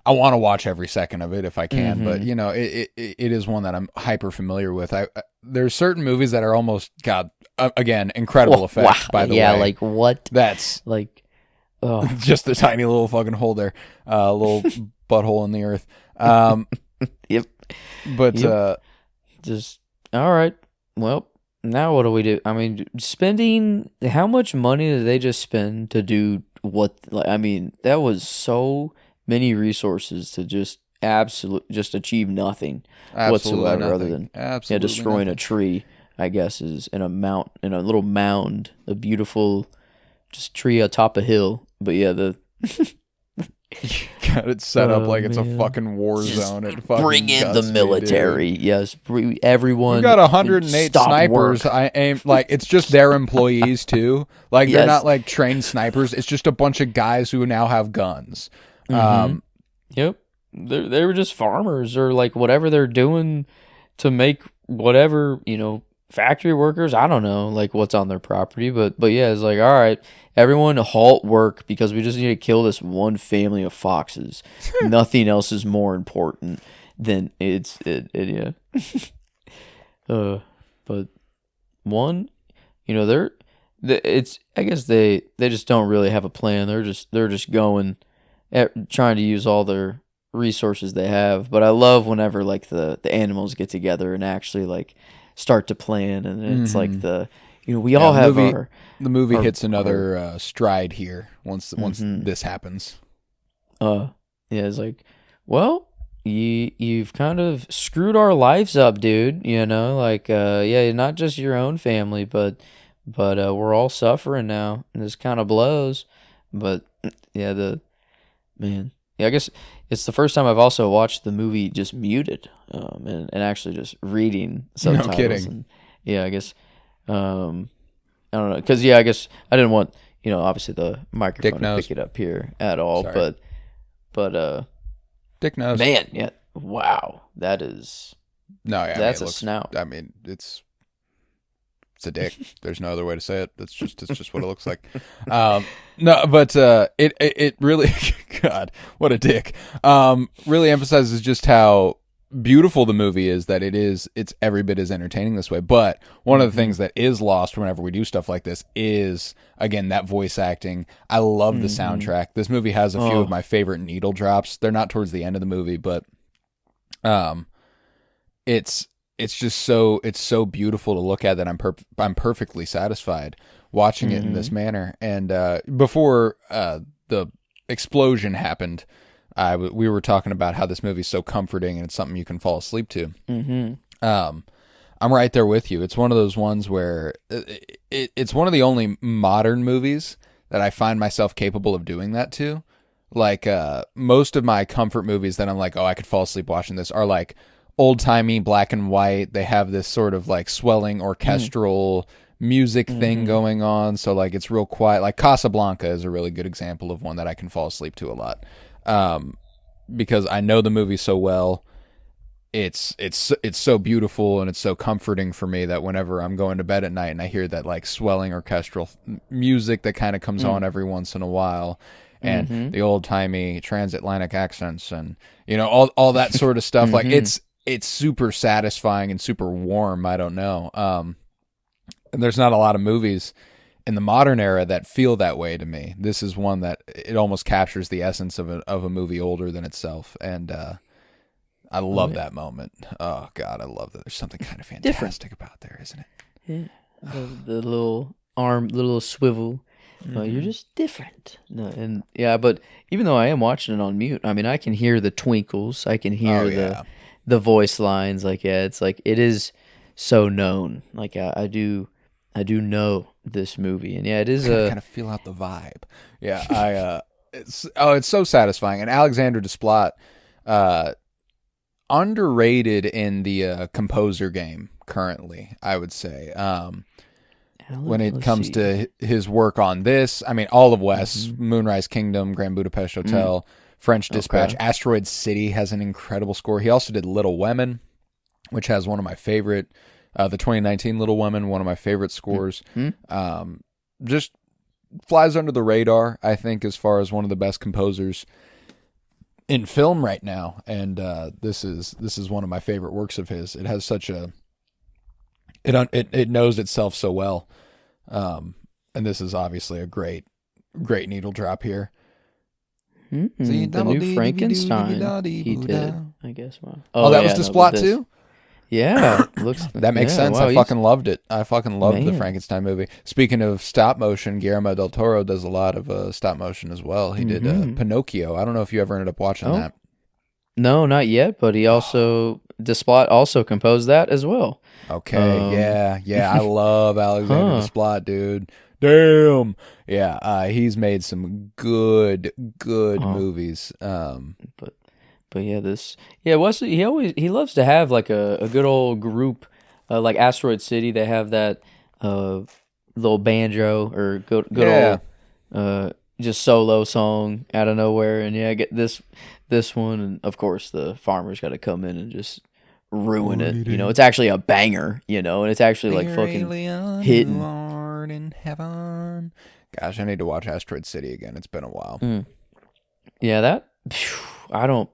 [SPEAKER 2] I want to watch every second of it if I can, but you know, it is one that I'm hyper familiar with. There's certain movies that are almost again incredible effects. By the way,
[SPEAKER 3] like what?
[SPEAKER 2] That's
[SPEAKER 3] like.
[SPEAKER 2] Oh. Just a tiny little fucking hole there, little butthole in the earth.
[SPEAKER 3] Yep.
[SPEAKER 2] But
[SPEAKER 3] just all right. Well, now what do we do? I mean, spending how much money did they just spend to do what? Like, I mean, that was so many resources to just achieve nothing whatsoever, other than destroying a tree. I guess is in a little mound, a beautiful just tree atop a hill. But yeah,
[SPEAKER 2] got it set up like it's a fucking war zone. It fucking
[SPEAKER 3] bring in the military. Dude. Yes, everyone.
[SPEAKER 2] We got 108 snipers. I aim like it's just their employees too. Like they're not like trained snipers. It's just a bunch of guys who now have guns.
[SPEAKER 3] Yep, they were just farmers or like whatever they're doing to make whatever, factory workers. I don't know like what's on their property, but yeah, it's like, all right, everyone halt work because we just need to kill this one family of foxes. Nothing else is more important than yeah. But one, I guess they just don't really have a plan. They're just going trying to use all their resources they have. But I love whenever like the animals get together and actually like start to plan, and it's like we all have the
[SPEAKER 2] movie hits another stride here once this happens.
[SPEAKER 3] It's like, well, you've kind of screwed our lives up, dude. Like not just your own family, but we're all suffering now, and this kind of blows. But yeah, I guess it's the first time I've also watched the movie just muted, and actually just reading subtitles.
[SPEAKER 2] No kidding.
[SPEAKER 3] And, I guess, I don't know, because I guess I didn't want obviously the microphone to pick it up here at all.
[SPEAKER 2] Sorry.
[SPEAKER 3] But
[SPEAKER 2] Dick knows.
[SPEAKER 3] Man, yeah, wow, that is that's a snout.
[SPEAKER 2] I mean, it's a dick. There's no other way to say it. It's just what it looks like. No, but it really, God, what a dick. Really emphasizes just how beautiful the movie is, that it's every bit as entertaining this way. But one of the things that is lost whenever we do stuff like this is, again, that voice acting. I love the soundtrack. This movie has a few of my favorite needle drops. They're not towards the end of the movie, but it's just so beautiful to look at that I'm perfectly satisfied watching it in this manner. And before the explosion happened, we were talking about how this movie's so comforting and it's something you can fall asleep to. I'm right there with you. It's one of those ones where it's one of the only modern movies that I find myself capable of doing that to. Like most of my comfort movies that I'm like, oh, I could fall asleep watching this are like old-timey black and white. They have this sort of like swelling orchestral music thing going on, so like it's real quiet. Like Casablanca is a really good example of one that I can fall asleep to a lot, because I know the movie so well. It's so beautiful and it's so comforting for me that whenever I'm going to bed at night and I hear that like swelling orchestral music that kind of comes on every once in a while, and the old-timey transatlantic accents and all that sort of stuff, like it's super satisfying and super warm. I don't know. And there's not a lot of movies in the modern era that feel that way to me. This is one that it almost captures the essence of a movie older than itself. And I love that moment. Oh, God, I love that. There's something kind of fantastic about there, isn't it?
[SPEAKER 3] Yeah. The little arm, the little swivel. You're just different. No, and yeah, but even though I am watching it on mute, I mean, I can hear the twinkles. I can hear the voice lines. Like, yeah, it's like it is so known. Like, I do know this movie, and yeah, it is
[SPEAKER 2] kind of feel out the vibe. Yeah, it's so satisfying. And Alexander Desplat, underrated in the composer game currently, I would say. When it comes to his work on this, I mean, all of Wes, Moonrise Kingdom, Grand Budapest Hotel, French Dispatch, Asteroid City has an incredible score. He also did Little Women, which has one of my favorite, the 2019 Little Women, one of my favorite scores. Just flies under the radar, I think, as far as one of the best composers in film right now. And this is one of my favorite works of his. It has such a It knows itself so well, and this is obviously a great needle drop here.
[SPEAKER 3] The new Frankenstein he did, I guess. Wow.
[SPEAKER 2] Oh, that was Desplat too?
[SPEAKER 3] Yeah, looks
[SPEAKER 2] that makes sense. Wow, I fucking loved it. I fucking loved the Frankenstein movie. Speaking of stop motion, Guillermo del Toro does a lot of stop motion as well. He did Pinocchio. I don't know if you ever ended up watching that.
[SPEAKER 3] No, not yet. But he also Desplat also composed that as well.
[SPEAKER 2] Okay, yeah, I love Alexander Desplat, dude. Damn, yeah, he's made some good movies.
[SPEAKER 3] But yeah, Wesley, he loves to have like a good old group, like Asteroid City. They have that little banjo or good old just solo song out of nowhere, and I get this one, and of course the farmer's got to come in and just ruin it. It's actually a banger, and it's actually like fucking hitting.
[SPEAKER 2] In heaven. Gosh, I need to watch Asteroid City again. It's been a while.
[SPEAKER 3] Yeah, I don't.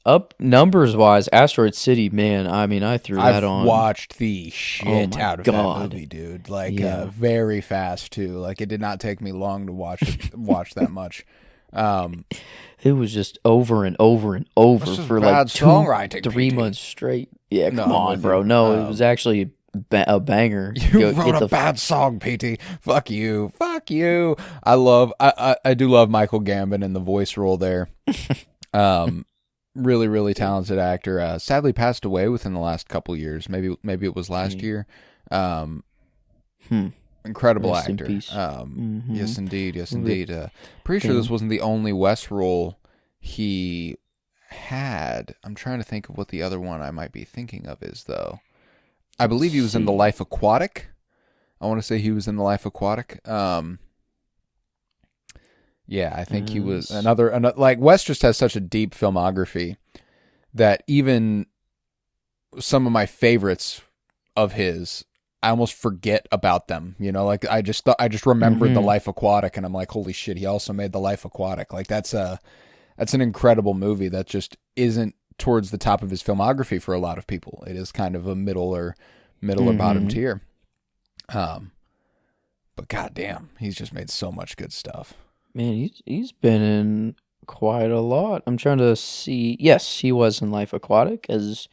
[SPEAKER 3] Up numbers wise, Asteroid City, man. I mean, I threw that on.
[SPEAKER 2] I've watched the shit out of that movie, dude. Like very fast too. Like it did not take me long to watch that much.
[SPEAKER 3] It was just over and over and over for like 3 months straight. Yeah, come on, bro. No, it was actually a banger.
[SPEAKER 2] You wrote a bad song, PT. Fuck you. I do love Michael Gambon in the voice role there. Really, really talented actor. Sadly passed away within the last couple years. Maybe it was last year. Incredible
[SPEAKER 3] Rest
[SPEAKER 2] actor.
[SPEAKER 3] in peace.
[SPEAKER 2] Yes, indeed. Pretty sure this wasn't the only Wes role he had. I'm trying to think of what the other one I might be thinking of is, though. I believe he was in The Life Aquatic. I want to say he was in The Life Aquatic. Yeah, I think he was another. Like Wes just has such a deep filmography that even some of my favorites of his, I almost forget about them. Like I just remembered The Life Aquatic, and I'm like, holy shit, he also made The Life Aquatic. Like that's an incredible movie that just isn't towards the top of his filmography for a lot of people. It is kind of a middle or bottom tier. But goddamn, he's just made so much good stuff.
[SPEAKER 3] Man, he's been in quite a lot. I'm trying to see. Yes, he was in Life Aquatic as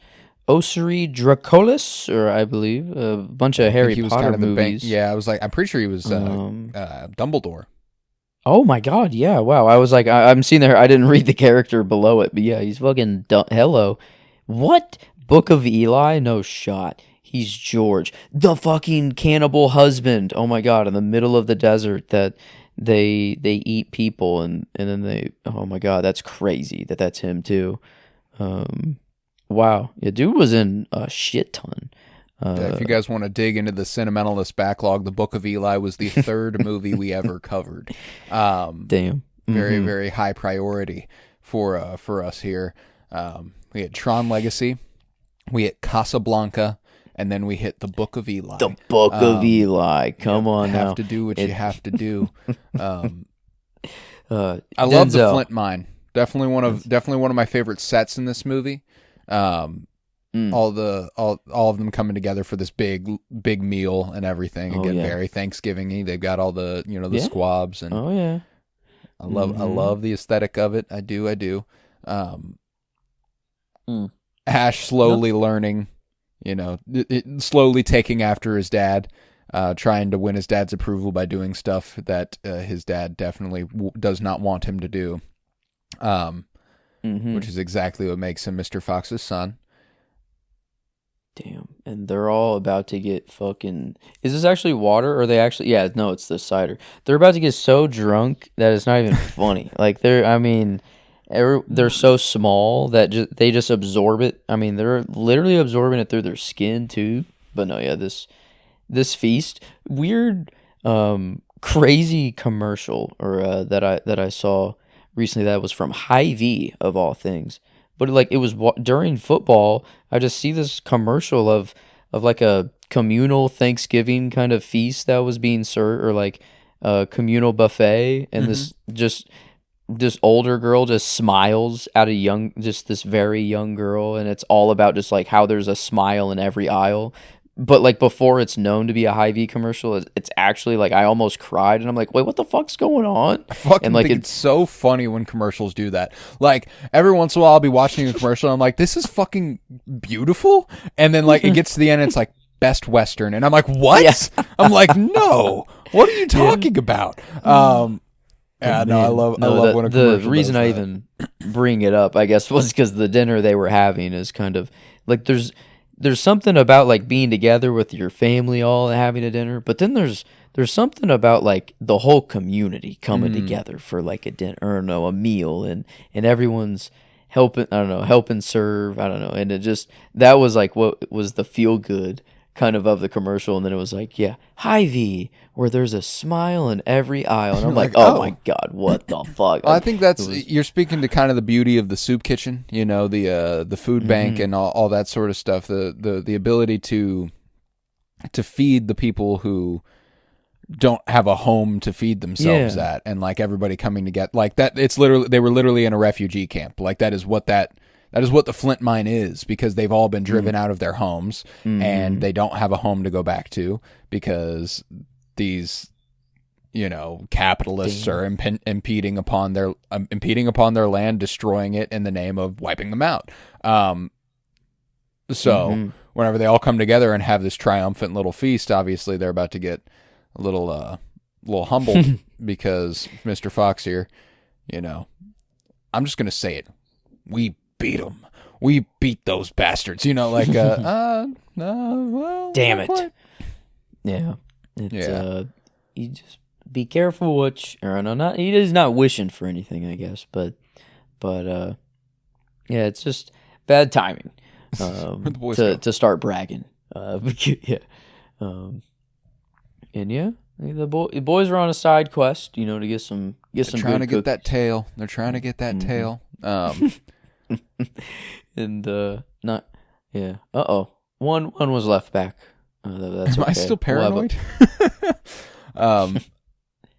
[SPEAKER 3] Osiri Dracolis, or I believe a bunch of Harry Potter movies.
[SPEAKER 2] I'm pretty sure he was Dumbledore.
[SPEAKER 3] Oh my god, yeah, wow. I was like, I'm seeing there. I didn't read the character below it, but yeah, he's fucking hello. What? Book of Eli? No shot. He's George, the fucking cannibal husband. Oh my god, in the middle of the desert that they eat people and then they. Oh my god, that's crazy. That's him too. Wow, yeah, dude was in a shit ton.
[SPEAKER 2] If you guys want to dig into the Sentimentalist backlog, the Book of Eli was the third movie we ever covered.
[SPEAKER 3] Damn.
[SPEAKER 2] Very, very high priority for us here. We had Tron Legacy, we hit Casablanca, and then we hit the Book of Eli.
[SPEAKER 3] The Book of Eli. Come on now.
[SPEAKER 2] Have to do what you have to do. I love the Flint Mine. Definitely one of my favorite sets in this movie. all of them coming together for this big meal and everything. Again, very Thanksgiving-y. They've got all the the squabs and I love the aesthetic of it. I do. Ash slowly learning, slowly taking after his dad, trying to win his dad's approval by doing stuff that his dad definitely does not want him to do, which is exactly what makes him Mr. Fox's son.
[SPEAKER 3] Damn. And they're all about to get fucking... Is this actually water? Or are they actually... Yeah, no, it's the cider. They're about to get so drunk that it's not even funny. Like, they're so small that they just absorb it. I mean, they're literally absorbing it through their skin, too. But no, yeah, this feast... Weird, crazy commercial or that I saw recently that was from Hy-Vee, of all things. But like it was during football, I just see this commercial of like a communal Thanksgiving kind of feast that was being served, or like a communal buffet, and this older girl just smiles at this very young girl, and it's all about just like how there's a smile in every aisle. But like before it's known to be a Hy-Vee commercial, it's actually like I almost cried, and I'm like, wait, what the fuck's going on?
[SPEAKER 2] I fucking think it's so funny when commercials do that. Like every once in a while I'll be watching a commercial and I'm like, this is fucking beautiful, and then like it gets to the end and it's like Best Western, and I'm like, what? Yeah. I'm like, no, what are you talking about? Yeah, no, I love when a commercial
[SPEAKER 3] the reason I even bring it up, I guess, was because the dinner they were having is kind of like there's something about like being together with your family all having a dinner, but then there's something about like the whole community coming together for like a dinner, or no, a meal, and everyone's helping serve, I don't know, and it just, that was like what was the feel good kind of the commercial, and then it was like, yeah, Hy-Vee, where there's a smile in every aisle, and I'm like, oh my god, what the fuck?
[SPEAKER 2] Well, I think you're speaking to kind of the beauty of the soup kitchen, the food bank and all that sort of stuff, the ability to feed the people who don't have a home to feed themselves at, and like everybody coming to get like that. It's literally, they were literally in a refugee camp. Like that is what the Flint mine is, because they've all been driven out of their homes and they don't have a home to go back to because these, capitalists are impeding upon their land, destroying it in the name of wiping them out. So whenever they all come together and have this triumphant little feast, obviously they're about to get a little humbled because Mr. Fox here, I'm just going to say it. We beat them. We beat those bastards. Well,
[SPEAKER 3] damn it. Yeah. You just be careful he's not wishing for anything, I guess, but yeah, it's just bad timing to start bragging. Yeah. And yeah, the boys are on a side quest, to get some
[SPEAKER 2] trying to get that tail. They're trying to get that tail.
[SPEAKER 3] And not, yeah. One was left back. That's
[SPEAKER 2] Am
[SPEAKER 3] okay.
[SPEAKER 2] I still paranoid?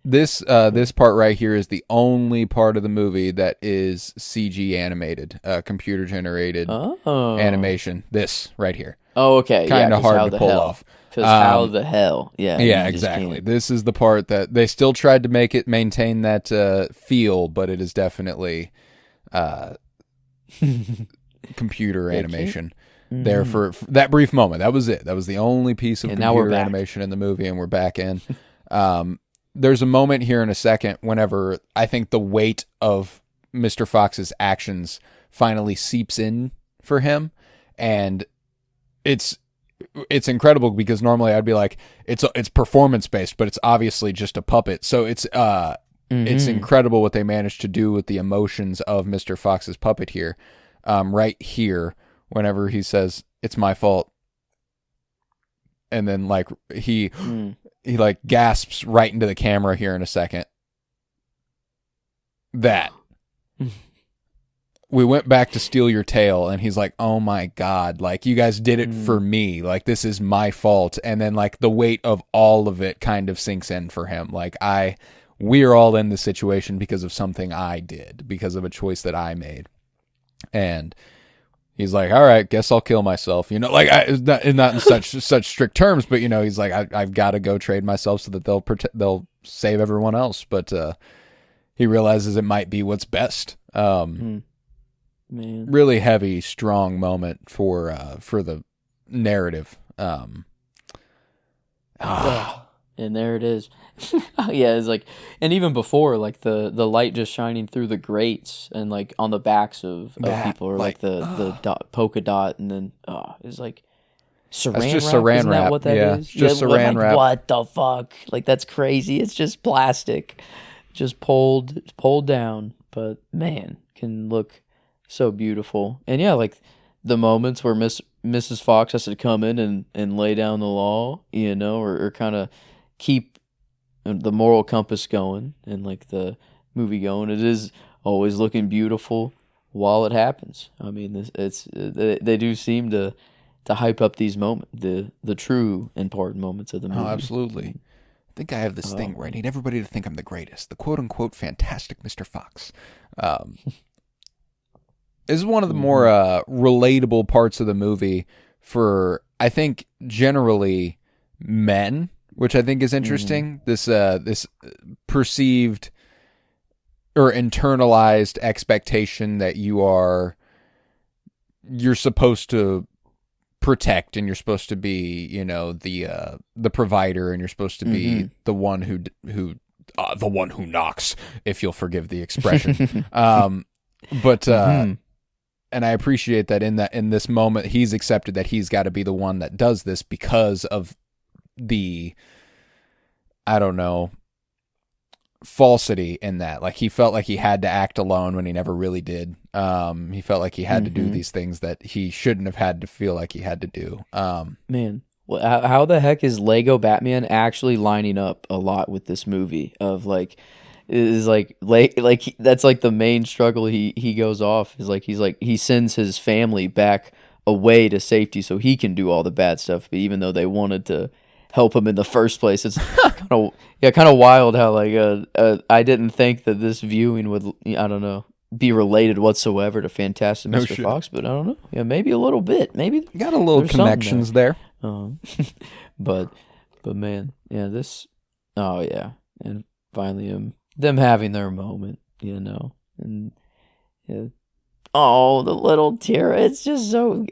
[SPEAKER 2] This part right here is the only part of the movie that is CG animated, computer generated animation. This right here.
[SPEAKER 3] Oh, okay.
[SPEAKER 2] Kind of hard to pull off.
[SPEAKER 3] Because how the hell? Yeah.
[SPEAKER 2] Yeah, exactly. This is the part that they still tried to maintain that feel, but it is definitely computer animation. There for that brief moment. That was it. That was the only piece of computer animation in the movie, and we're back in. There's a moment here in a second whenever I think the weight of Mr. Fox's actions finally seeps in for him, and it's incredible because normally I'd be like, it's performance based, but it's obviously just a puppet. So it's incredible what they managed to do with the emotions of Mr. Fox's puppet here. Right here, whenever he says, "It's my fault," and then like he like gasps right into the camera here in a second. That we went back to steal your tail, and he's like, "Oh my god, like you guys did it for me, like this is my fault." And then like the weight of all of it kind of sinks in for him. Like we're all in this situation because of something I did, because of a choice that I made. And he's like, all right, guess I'll kill myself. You know, like not in such strict terms, but you know, he's like, I've got to go trade myself so that they'll save everyone else. But he realizes it might be what's best.
[SPEAKER 3] Man.
[SPEAKER 2] Really heavy, strong moment for the narrative.
[SPEAKER 3] And there it is. Yeah, it's like, and even before, like the light just shining through the grates and like on the backs of people, or like the polka dot, and then it's like saran
[SPEAKER 2] that's just
[SPEAKER 3] wrap.
[SPEAKER 2] saran
[SPEAKER 3] Isn't
[SPEAKER 2] wrap.
[SPEAKER 3] that what that is?
[SPEAKER 2] Just saran
[SPEAKER 3] like,
[SPEAKER 2] wrap.
[SPEAKER 3] What the fuck? Like that's crazy. It's just plastic, just pulled down. But man, can look so beautiful. And yeah, like the moments where Mrs. Fox has to come in and lay down the law, you know, or kind of keep the moral compass going and like the movie going. It is always looking beautiful while it happens. I mean, they do seem to hype up these moments, the true important moments of the movie.
[SPEAKER 2] Oh, absolutely. I think I have this thing where I need everybody to think I'm the greatest, the quote unquote fantastic Mr. Fox. This is one of the more relatable parts of the movie for, I think, generally men, which I think is interesting. This perceived or internalized expectation that you're supposed to protect, and you're supposed to be, you know, the provider, and you're supposed to be the one who the one who knocks, if you'll forgive the expression. And I appreciate that in this moment, he's accepted that he's got to be the one that does this because of the, I don't know, falsity in that. Like, he felt like he had to act alone when he never really did. He felt like he had to do these things that he shouldn't have had to feel like he had to do.
[SPEAKER 3] Man, well, how the heck is Lego Batman actually lining up a lot with this movie? Of like, is like that's like the main struggle he goes off, is like he sends his family back away to safety so he can do all the bad stuff, but even though they wanted to help him in the first place, it's kind of wild how like I didn't think that this viewing would, I don't know, be related whatsoever to Fantastic Mr. Fox, but I don't know, yeah, maybe a little bit, maybe
[SPEAKER 2] got a little connections there.
[SPEAKER 3] But man, yeah, this, and finally them having their moment, you know, and yeah. Oh, the little tear. It's just so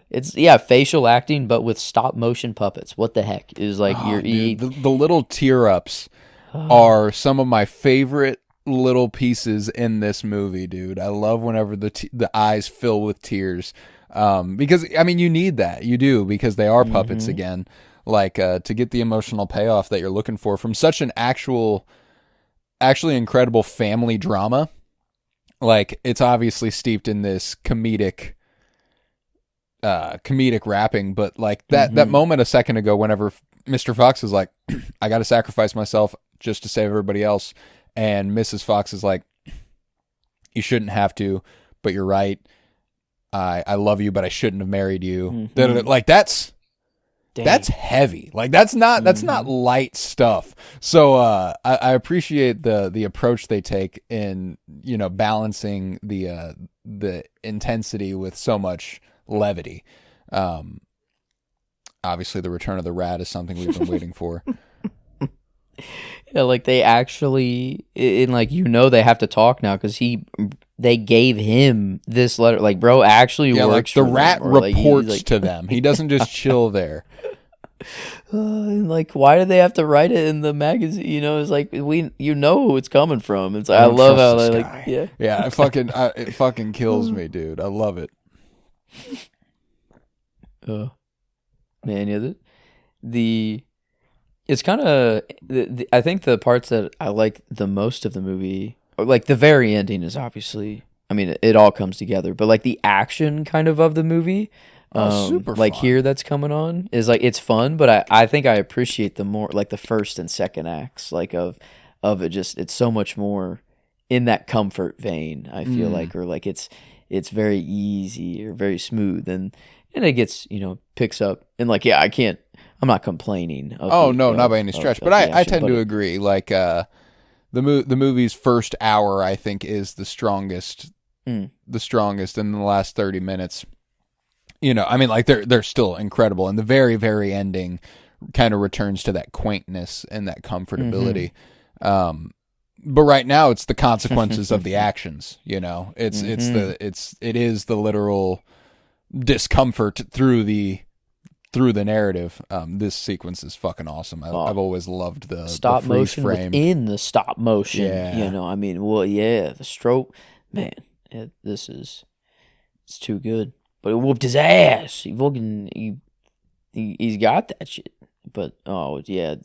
[SPEAKER 3] it's facial acting but with stop motion puppets. What the heck? Is like
[SPEAKER 2] the little tear ups are some of my favorite little pieces in this movie, dude. I love whenever the eyes fill with tears. Because I mean, you need that. You do, because they are puppets again. Like to get the emotional payoff that you're looking for from such an actually incredible family drama. Like, it's obviously steeped in this comedic wrapping, but like that moment a second ago, whenever Mr. Fox is like, I got to sacrifice myself just to save everybody else, and Mrs. Fox is like, you shouldn't have to, but you're right. I love you, but I shouldn't have married you. Like, that's heavy. Like, that's not light stuff. So I appreciate the approach they take in, you know, balancing the intensity with so much levity. Obviously, the return of the rat is something we've been waiting for.
[SPEAKER 3] Yeah, like they actually, in like, you know, they have to talk now because they gave him this letter. Like, bro actually works.
[SPEAKER 2] Like the rat reports to them. He doesn't just chill there.
[SPEAKER 3] Like, why do they have to write it in the magazine? You know, it's like, you know who it's coming from. It's like, I love how they like,
[SPEAKER 2] yeah. It fucking kills me, dude. I love it.
[SPEAKER 3] Man, yeah. It's kind of, I think the parts that I like the most of the movie, or like the very ending, is obviously, I mean, it all comes together, but like the action kind of the movie,
[SPEAKER 2] super
[SPEAKER 3] like
[SPEAKER 2] fun.
[SPEAKER 3] Here that's coming on is like, it's fun, but I think I appreciate the more like the first and second acts, like of it. Just, it's so much more in that comfort vein, I feel like, or like it's very easy or very smooth, and it gets, you know, picks up, and like, yeah, I'm not complaining.
[SPEAKER 2] Not by any stretch, but I tend to agree. Like the movie's first hour, I think, is the strongest. The strongest, in the last 30 minutes you know, I mean, like they're still incredible, and the very very ending kind of returns to that quaintness and that comfortability. But right now, it's the consequences of the actions. You know, it is the literal discomfort through the narrative. This sequence is fucking awesome. I've always loved the
[SPEAKER 4] stop
[SPEAKER 2] freeze
[SPEAKER 4] motion
[SPEAKER 2] frame.
[SPEAKER 4] within the stop motion.
[SPEAKER 2] Yeah.
[SPEAKER 4] You know, I mean, well, yeah, the stroke, man, it's too good. But it whooped his ass. He fucking he's got that shit. But oh yeah,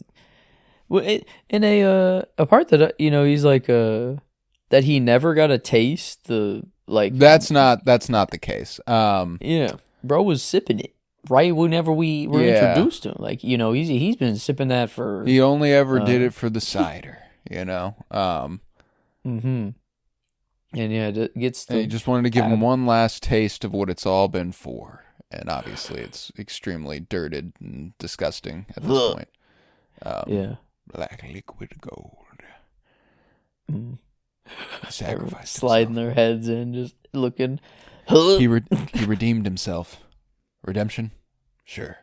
[SPEAKER 4] well, in a part that he's like that he never got a taste. The like
[SPEAKER 2] That's not the case.
[SPEAKER 4] Yeah, bro was sipping it right whenever we were introduced to him. Like, he's been sipping that for.
[SPEAKER 2] He only ever did it for the cider, you know.
[SPEAKER 4] And yeah, it gets.
[SPEAKER 2] And he just wanted to give him one last taste of what it's all been for, and obviously it's extremely dirted and disgusting at this point.
[SPEAKER 4] Yeah,
[SPEAKER 2] black liquid gold.
[SPEAKER 4] Sacrifice sliding their heads in, just looking.
[SPEAKER 2] He redeemed himself. Redemption? Sure.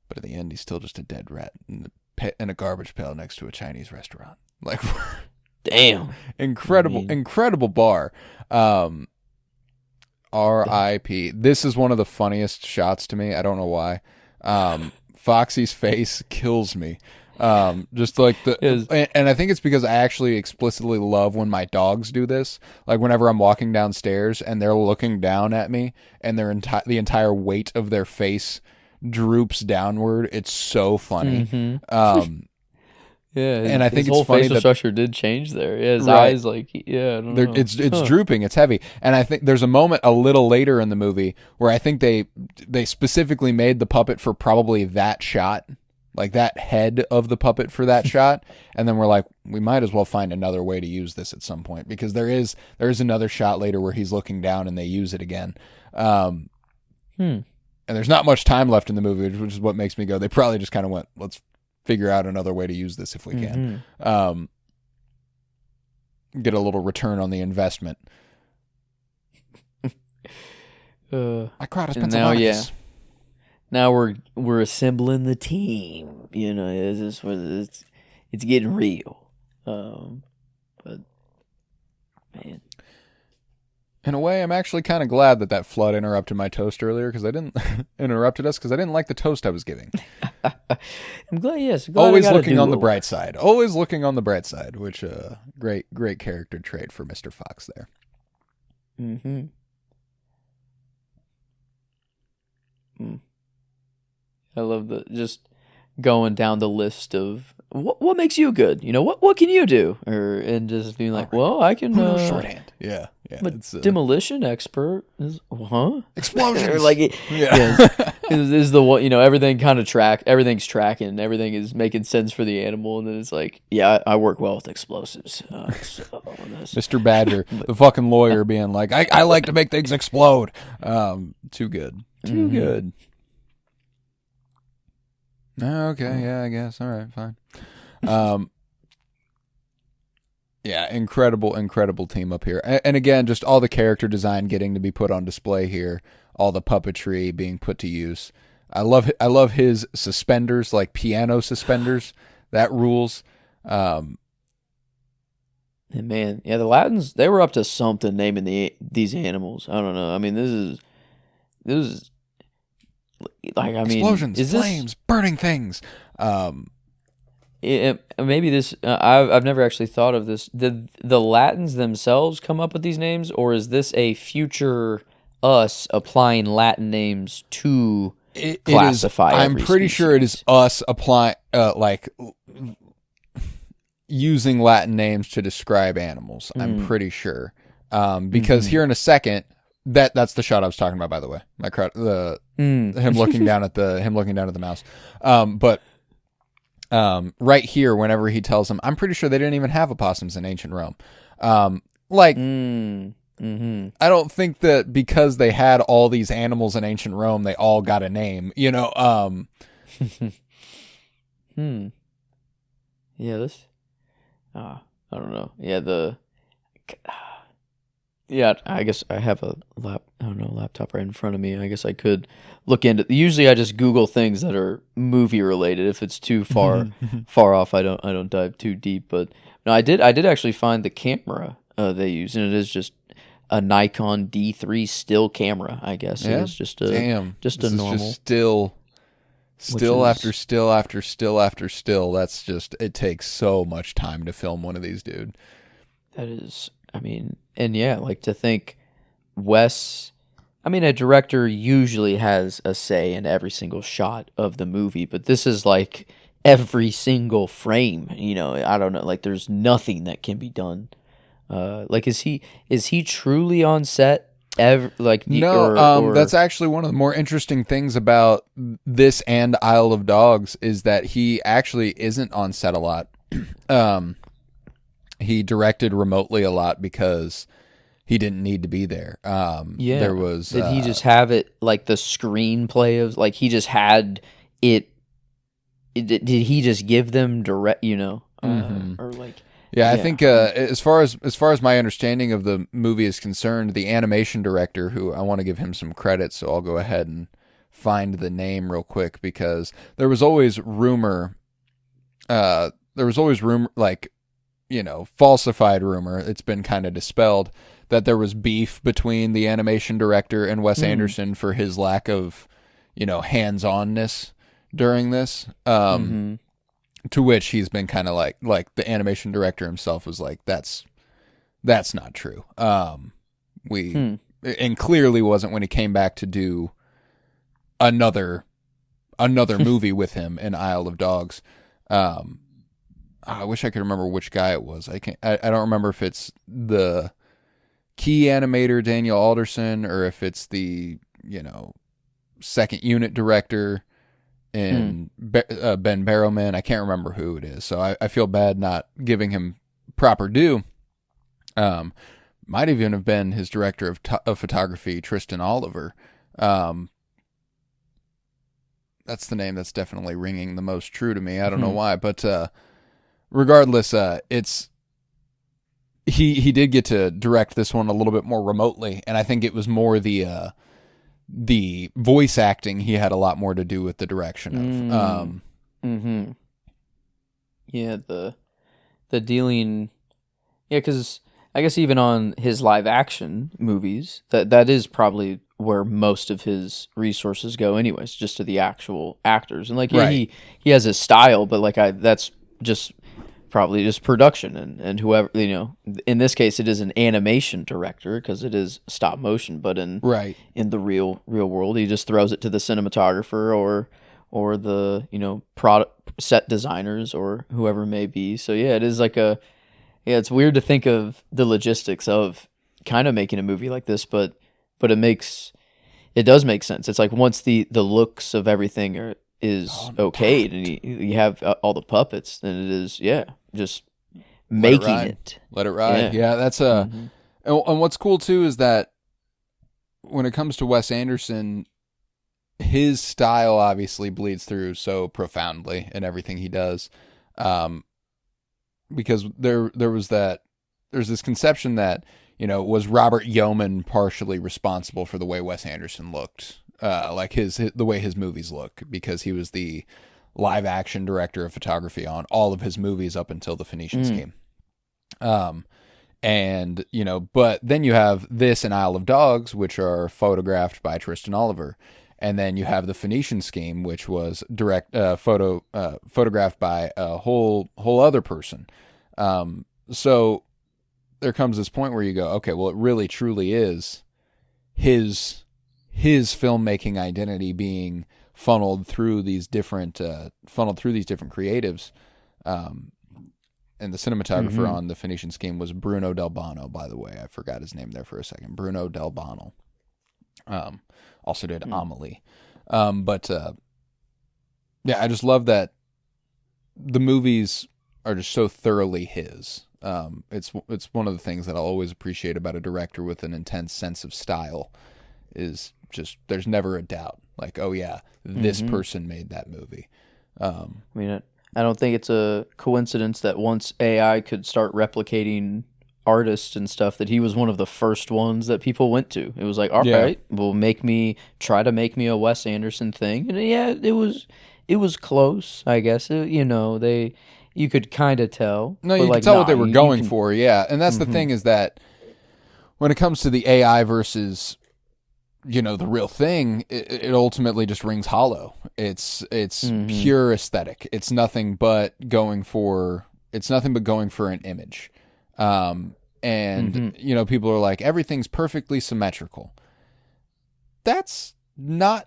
[SPEAKER 2] But in the end, he's still just a dead rat in a garbage pail next to a Chinese restaurant. Like,
[SPEAKER 4] damn.
[SPEAKER 2] Incredible bar. R.I.P. This is one of the funniest shots to me. I don't know why. Foxy's face kills me. Just like and I think it's because I actually explicitly love when my dogs do this. Like whenever I'm walking downstairs and they're looking down at me and the entire weight of their face droops downward. It's so funny.
[SPEAKER 4] Yeah,
[SPEAKER 2] and I think
[SPEAKER 4] his whole
[SPEAKER 2] it's funny
[SPEAKER 4] facial
[SPEAKER 2] that
[SPEAKER 4] structure did change there. Yeah, his
[SPEAKER 2] right.
[SPEAKER 4] eyes, like, yeah, I don't know.
[SPEAKER 2] It's drooping, it's heavy, and I think there's a moment a little later in the movie where I think they specifically made the puppet for probably that shot, like that head of the puppet for that shot, and then we're like, we might as well find another way to use this at some point because there is another shot later where he's looking down and they use it again. And there's not much time left in the movie, which is what makes me go, they probably just kind of went, let's figure out another way to use this if we can. Get a little return on the investment. I cried as Pennsylvania.
[SPEAKER 4] Now we're assembling the team. It's getting real. But man,
[SPEAKER 2] in a way, I'm actually kind of glad that flood interrupted my toast earlier because I didn't interrupted us because I didn't like the toast I was giving.
[SPEAKER 4] I'm glad. Yes,
[SPEAKER 2] always looking on the bright side. Always looking on the bright side, which great character trait for Mr. Fox there.
[SPEAKER 4] I love just going down the list of what makes you good. What can you do, and just being like, well, I can.
[SPEAKER 2] Shorthand. Yeah.
[SPEAKER 4] It's demolition expert is
[SPEAKER 2] explosions.
[SPEAKER 4] Or like is the one, everything kind of everything's tracking, everything is making sense for the animal, and then it's like, yeah, I work well with explosives.
[SPEAKER 2] Mr. Badger, the fucking lawyer, being like, I like to make things explode. Too good. Good. Okay, yeah, I guess. All right, fine. Yeah, incredible team up here. And again, just all the character design getting to be put on display here, all the puppetry being put to use. I love his suspenders, like piano suspenders. That rules.
[SPEAKER 4] And man, yeah, the Latins, they were up to something naming these animals. I don't know. I mean, this is like, I mean,
[SPEAKER 2] explosions, flames, burning things.
[SPEAKER 4] Maybe this. I've never actually thought of this. Did the Latins themselves come up with these names, or is this a future us applying Latin names to classify?
[SPEAKER 2] I'm pretty sure it is us applying, using Latin names to describe animals. I'm pretty sure, because here in a second. That's the shot I was talking about, by the way. Him looking down at the mouse. But right here, whenever he tells him, I'm pretty sure they didn't even have opossums in ancient Rome. I don't think that because they had all these animals in ancient Rome, they all got a name.
[SPEAKER 4] Yeah, this. I don't know. Yeah,
[SPEAKER 3] Yeah, I guess I have a laptop right in front of me. I guess I could look into. Usually, I just Google things that are movie related. If it's too far off, I don't dive too deep. But no, I did actually find the camera they use, and it is just a Nikon D3 still camera. I guess
[SPEAKER 2] Yeah?
[SPEAKER 3] it is just a
[SPEAKER 2] Damn.
[SPEAKER 3] just
[SPEAKER 2] This
[SPEAKER 3] a
[SPEAKER 2] is
[SPEAKER 3] normal.
[SPEAKER 2] just still
[SPEAKER 3] is-
[SPEAKER 2] after still after still after still. That's just, it takes so much time to film one of these, dude.
[SPEAKER 3] That is, I mean, and yeah, like to think Wes, I mean, a director usually has a say in every single shot of the movie, but this is like every single frame, I don't know, like there's nothing that can be done. Like is he truly on set
[SPEAKER 2] No, that's actually one of the more interesting things about this and Isle of Dogs is that he actually isn't on set a lot. He directed remotely a lot because he didn't need to be there. There was.
[SPEAKER 3] Did he just have it like the screenplay of like he just had it? Did he just give them direct? Or like.
[SPEAKER 2] Yeah, I think as far as my understanding of the movie is concerned, the animation director, who I want to give him some credit, so I'll go ahead and find the name real quick because there was always rumor, like, falsified rumor. It's been kind of dispelled that there was beef between the animation director and Wes Anderson for his lack of, hands-onness during this. To which he's been kind of like the animation director himself was like, that's not true. And clearly wasn't when he came back to do another movie with him in Isle of Dogs. I wish I could remember which guy it was. I don't remember if it's the key animator Daniel Alderson or if it's the second unit director and Ben Barrowman. I can't remember who it is, so I feel bad not giving him proper due. Might even have been his director of photography, Tristan Oliver. That's the name that's definitely ringing the most true to me. I don't know why, but regardless, he did get to direct this one a little bit more remotely, and I think it was more the voice acting. He had a lot more to do with the direction of.
[SPEAKER 3] Yeah, the dealing. Yeah, because I guess even on his live action movies, that is probably where most of his resources go, anyways, just to the actual actors. And like, yeah,
[SPEAKER 2] Right.
[SPEAKER 3] he has his style, but like that's just probably just production and whoever, in this case it is an animation director because it is stop motion, but in the real world he just throws it to the cinematographer or the product set designers or whoever it may be. So yeah, it is like it's weird to think of the logistics of kind of making a movie like this, but it does make sense. It's like once the looks of everything is okayed and you have all the puppets, then it is just making it.
[SPEAKER 2] Let it ride. Yeah, that's and what's cool too is that when it comes to Wes Anderson, his style obviously bleeds through so profoundly in everything he does. Because there's this conception that, was Robert Yeoman partially responsible for the way Wes Anderson looked, like the way his movies look, because he was the live action director of photography on all of his movies up until The Phoenician Scheme. And, but then you have this and Isle of Dogs, which are photographed by Tristan Oliver. And then you have The Phoenician Scheme, which was photographed by a whole other person. So there comes this point where you go, okay, well, it really truly is his filmmaking identity being funneled through these different creatives. And the cinematographer on The Phoenician Scheme was Bruno Del Bono, by the way. I forgot his name there for a second. Bruno Del Bono. Also did Amelie. Yeah, I just love that the movies are just so thoroughly his. It's one of the things that I'll always appreciate about a director with an intense sense of style is just there's never a doubt. Like, oh yeah, this person made that movie.
[SPEAKER 3] I mean, I don't think it's a coincidence that once AI could start replicating artists and stuff that he was one of the first ones that people went to. It was like, all
[SPEAKER 2] Yeah.
[SPEAKER 3] right, well, try to make me a Wes Anderson thing, and yeah, it was close, I guess. You could kind of tell.
[SPEAKER 2] No,
[SPEAKER 3] but
[SPEAKER 2] you
[SPEAKER 3] like,
[SPEAKER 2] can tell what
[SPEAKER 3] nah,
[SPEAKER 2] they were
[SPEAKER 3] you
[SPEAKER 2] going
[SPEAKER 3] can-
[SPEAKER 2] for, yeah. And that's the thing is that when it comes to the AI versus, the real thing, it ultimately just rings hollow. It's pure aesthetic. It's nothing but going for an image. And people are like, everything's perfectly symmetrical. That's not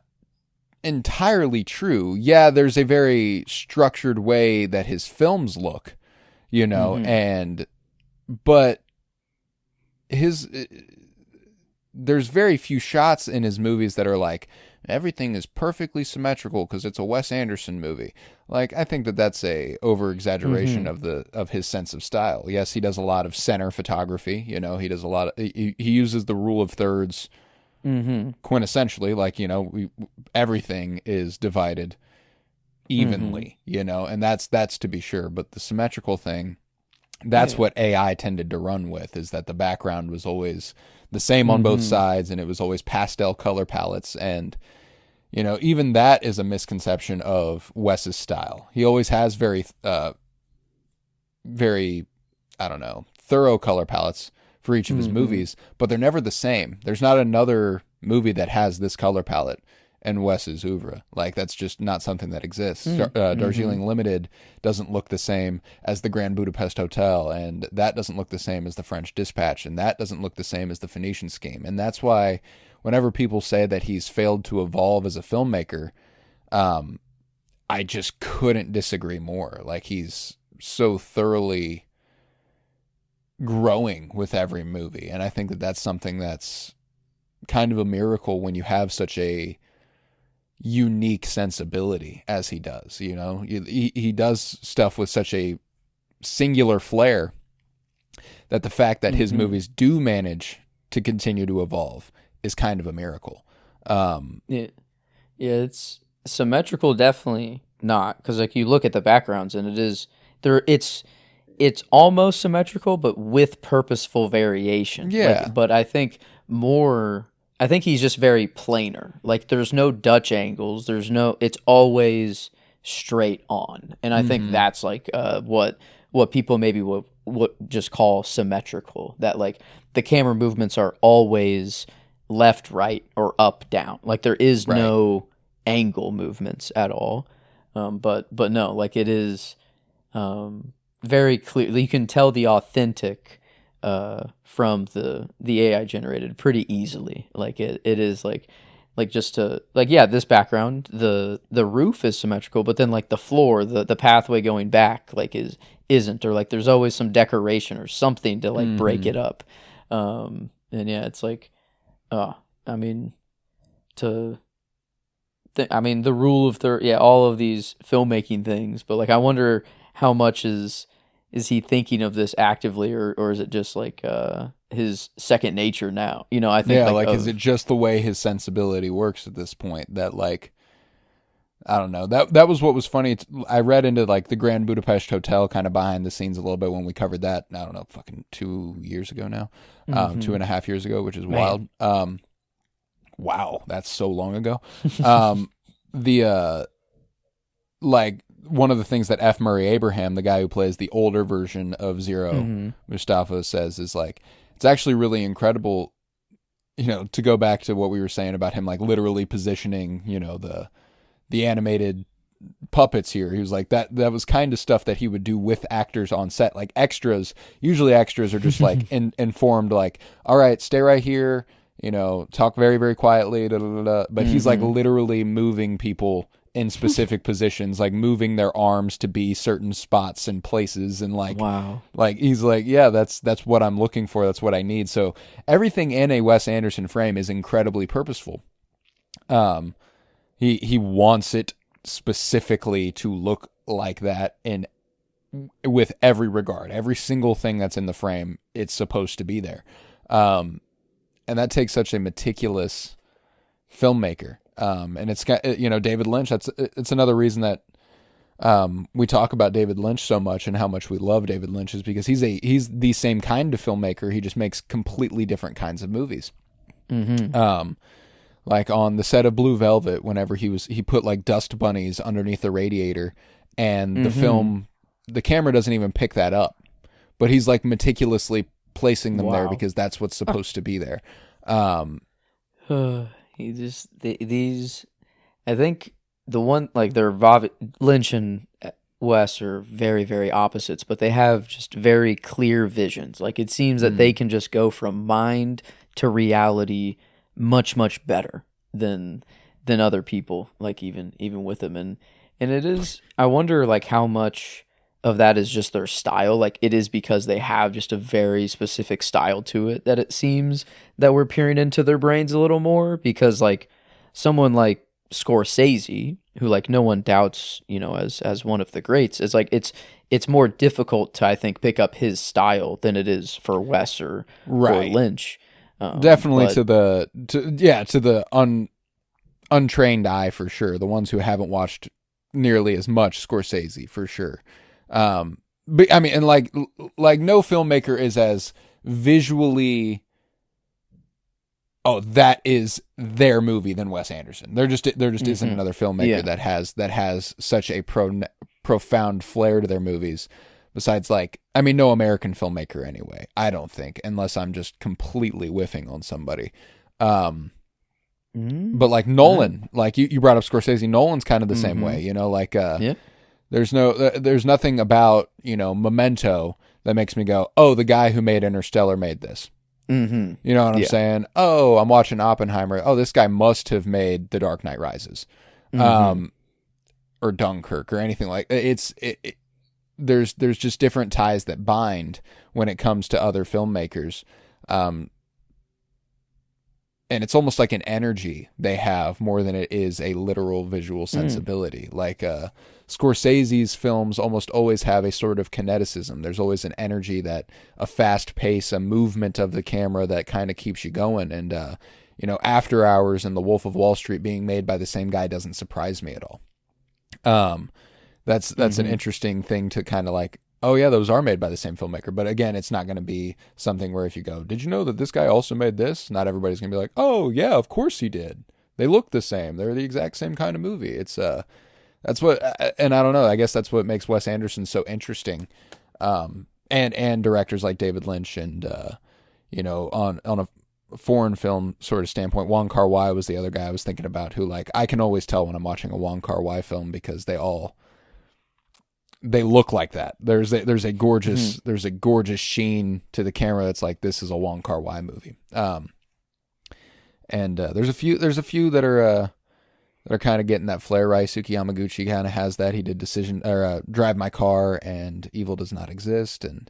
[SPEAKER 2] entirely true. Yeah, there's a very structured way that his films look, but there's very few shots in his movies that are like, everything is perfectly symmetrical because it's a Wes Anderson movie. Like, I think that that's a over exaggeration of his sense of style. Yes, he does a lot of center photography. He does a lot of, he uses the rule of thirds quintessentially. Like, everything is divided evenly, and that's to be sure. But the symmetrical thing, that's what AI tended to run with, is that the background was always the same on both sides, and it was always pastel color palettes. And, even that is a misconception of Wes's style. He always has very, very, I don't know, thorough color palettes for each of his movies, but they're never the same. There's not another movie that has this color palette in Wes's oeuvre. Like, that's just not something that exists. Darjeeling Limited doesn't look the same as the Grand Budapest Hotel, and that doesn't look the same as the French Dispatch, and that doesn't look the same as the Phoenician Scheme. And that's why whenever people say that he's failed to evolve as a filmmaker, I just couldn't disagree more. Like, he's so thoroughly growing with every movie, and I think that that's something that's kind of a miracle when you have such a unique sensibility as he does. He does stuff with such a singular flair that the fact that his movies do manage to continue to evolve is kind of a miracle.
[SPEAKER 3] Yeah, it's symmetrical, definitely not, because like you look at the backgrounds and it's almost symmetrical, but with purposeful variation.
[SPEAKER 2] Yeah.
[SPEAKER 3] But I think he's just very planar. Like, there's no Dutch angles. It's always straight on. And I think that's like what people maybe would just call symmetrical. That like the camera movements are always left, right, or up, down. Like, there is no angle movements at all. But no, like, it is very clear. You can tell the authentic from the AI generated pretty easily. Like, it is like just to like, yeah, this background, the roof is symmetrical, but then like the floor, the pathway going back like isn't, or like there's always some decoration or something to like break it up. And yeah, it's like I mean the rule of third, yeah, all of these filmmaking things, but like I wonder how much is he thinking of this actively, or is it just like his second nature now? I think
[SPEAKER 2] is it just the way his sensibility works at this point that like, I don't know. That was what was funny. I read into like the Grand Budapest Hotel kind of behind the scenes a little bit when we covered that. I don't know, fucking 2 years ago now, 2.5 years ago, which is wild. Wow, that's so long ago. Like, one of the things that F. Murray Abraham, the guy who plays the older version of Zero, Mustafa, says is like, it's actually really incredible, to go back to what we were saying about him, like literally positioning, the animated puppets here. He was like, that was kind of stuff that he would do with actors on set, like extras. Usually extras are just like informed, like, all right, stay right here, talk very, very quietly, da, da, da, da. But he's like literally moving people in specific positions, like moving their arms to be certain spots and places, and like,
[SPEAKER 3] wow,
[SPEAKER 2] like he's like, yeah, that's what I'm looking for, that's what I need. So everything in a Wes Anderson frame is incredibly purposeful. He wants it specifically to look like that in with every regard. Every single thing that's in the frame, it's supposed to be there. And that takes such a meticulous filmmaker. And it's got, David Lynch, it's another reason that we talk about David Lynch so much and how much we love David Lynch is because he's the same kind of filmmaker. He just makes completely different kinds of movies. Like on the set of Blue Velvet, whenever he put like dust bunnies underneath the radiator, and the camera doesn't even pick that up, but he's like meticulously placing them there because that's what's supposed to be there.
[SPEAKER 3] These, I think the one like Lynch and Wes are very, very opposites, but they have just very clear visions. Like it seems that they can just go from mind to reality much, much better than other people, like even with them. And it is, I wonder like how much of that is just their style. Like it is because they have just a very specific style to it that it seems that we're peering into their brains a little more, because like someone like Scorsese, who like no one doubts, as one of the greats, is like it's more difficult to, I think, pick up his style than it is for Wes or Lynch.
[SPEAKER 2] Definitely to the untrained eye, for sure. The ones who haven't watched nearly as much Scorsese, for sure. But I mean, and like no filmmaker is as visually, that is their movie than Wes Anderson. There just isn't another filmmaker that has such a profound flair to their movies. Besides, like, I mean, no American filmmaker anyway, I don't think, unless I'm just completely whiffing on somebody. But like Nolan, like you brought up Scorsese, Nolan's kind of the same way, there's nothing about, Memento that makes me go, oh, the guy who made Interstellar made this. You know what I'm saying? Oh, I'm watching Oppenheimer. Oh, this guy must have made The Dark Knight Rises, or Dunkirk or anything like it. There's just different ties that bind when it comes to other filmmakers. And it's almost like an energy they have more than it is a literal visual sensibility. Like Scorsese's films almost always have a sort of kineticism. There's always an energy, that a fast pace, a movement of the camera that kind of keeps you going. And, After Hours and The Wolf of Wall Street being made by the same guy doesn't surprise me at all. That's an interesting thing to kind of like, oh yeah, those are made by the same filmmaker. But again, it's not going to be something where if you go, did you know that this guy also made this? Not everybody's going to be like, oh yeah, of course he did. They look the same. They're the exact same kind of movie. It's that's what, and I don't know, I guess that's what makes Wes Anderson so interesting. And directors like David Lynch and, on a foreign film sort of standpoint, Wong Kar-wai was the other guy I was thinking about, who like, I can always tell when I'm watching a Wong Kar-wai film because they look like that. There's a gorgeous sheen to the camera that's like, this is a Wong Kar-wai movie. And there's a few that are kind of getting that flair. Ryusuke Yamaguchi kind of has that. He did Drive My Car and Evil Does Not Exist, and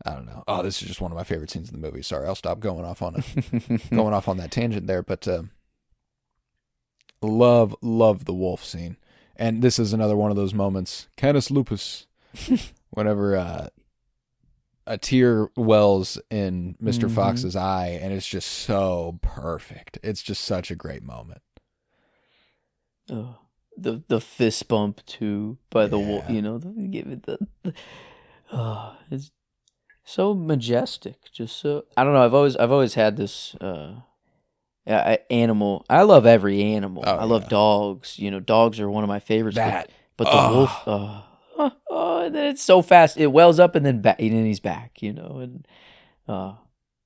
[SPEAKER 2] I don't know. Oh, this is just one of my favorite scenes in the movie. Sorry, I'll stop going off on that tangent there. But love the wolf scene. And this is another one of those moments, Canis Lupus, whenever a tear wells in Mr. Fox's eye, and it's just so perfect. It's just such a great moment.
[SPEAKER 3] Oh, the fist bump too by the wolf, give it it's so majestic. Just so, I don't know. I've always had this. Animal. I love every animal. I love dogs. Dogs are one of my favorites. But the wolf, and then it's so fast. It wells up and then he's back. And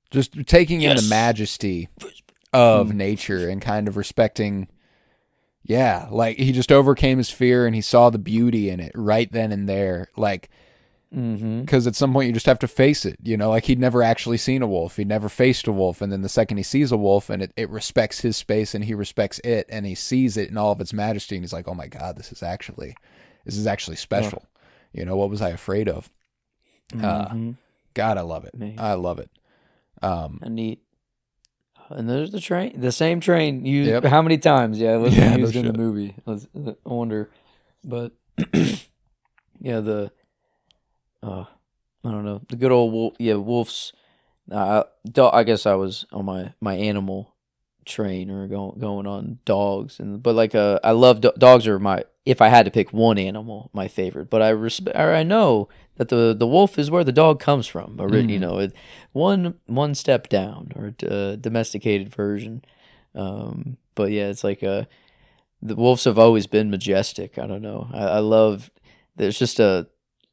[SPEAKER 2] just taking in the majesty of nature and kind of respecting. Yeah, like he just overcame his fear and he saw the beauty in it right then and there. Like. Because at some point you just have to face it, like he'd never actually seen a wolf, he'd never faced a wolf, and then the second he sees a wolf and it respects his space and he respects it and he sees it in all of its majesty and he's like, oh my god, this is actually special. What was I afraid of? God, I love it. I love it.
[SPEAKER 3] Neat. And there's the same train used how many times? It was used in the movie. I wonder, but I don't know, the good old wolf. Wolves. I guess I was on my animal
[SPEAKER 4] train or going on dogs, but like I love dogs are my, if I had to pick one animal, my favorite. But I know that the wolf is where the dog comes from. Or, you know, one step down, or a domesticated version. But yeah, it's like the wolves have always been majestic. I don't know. I love. There's just a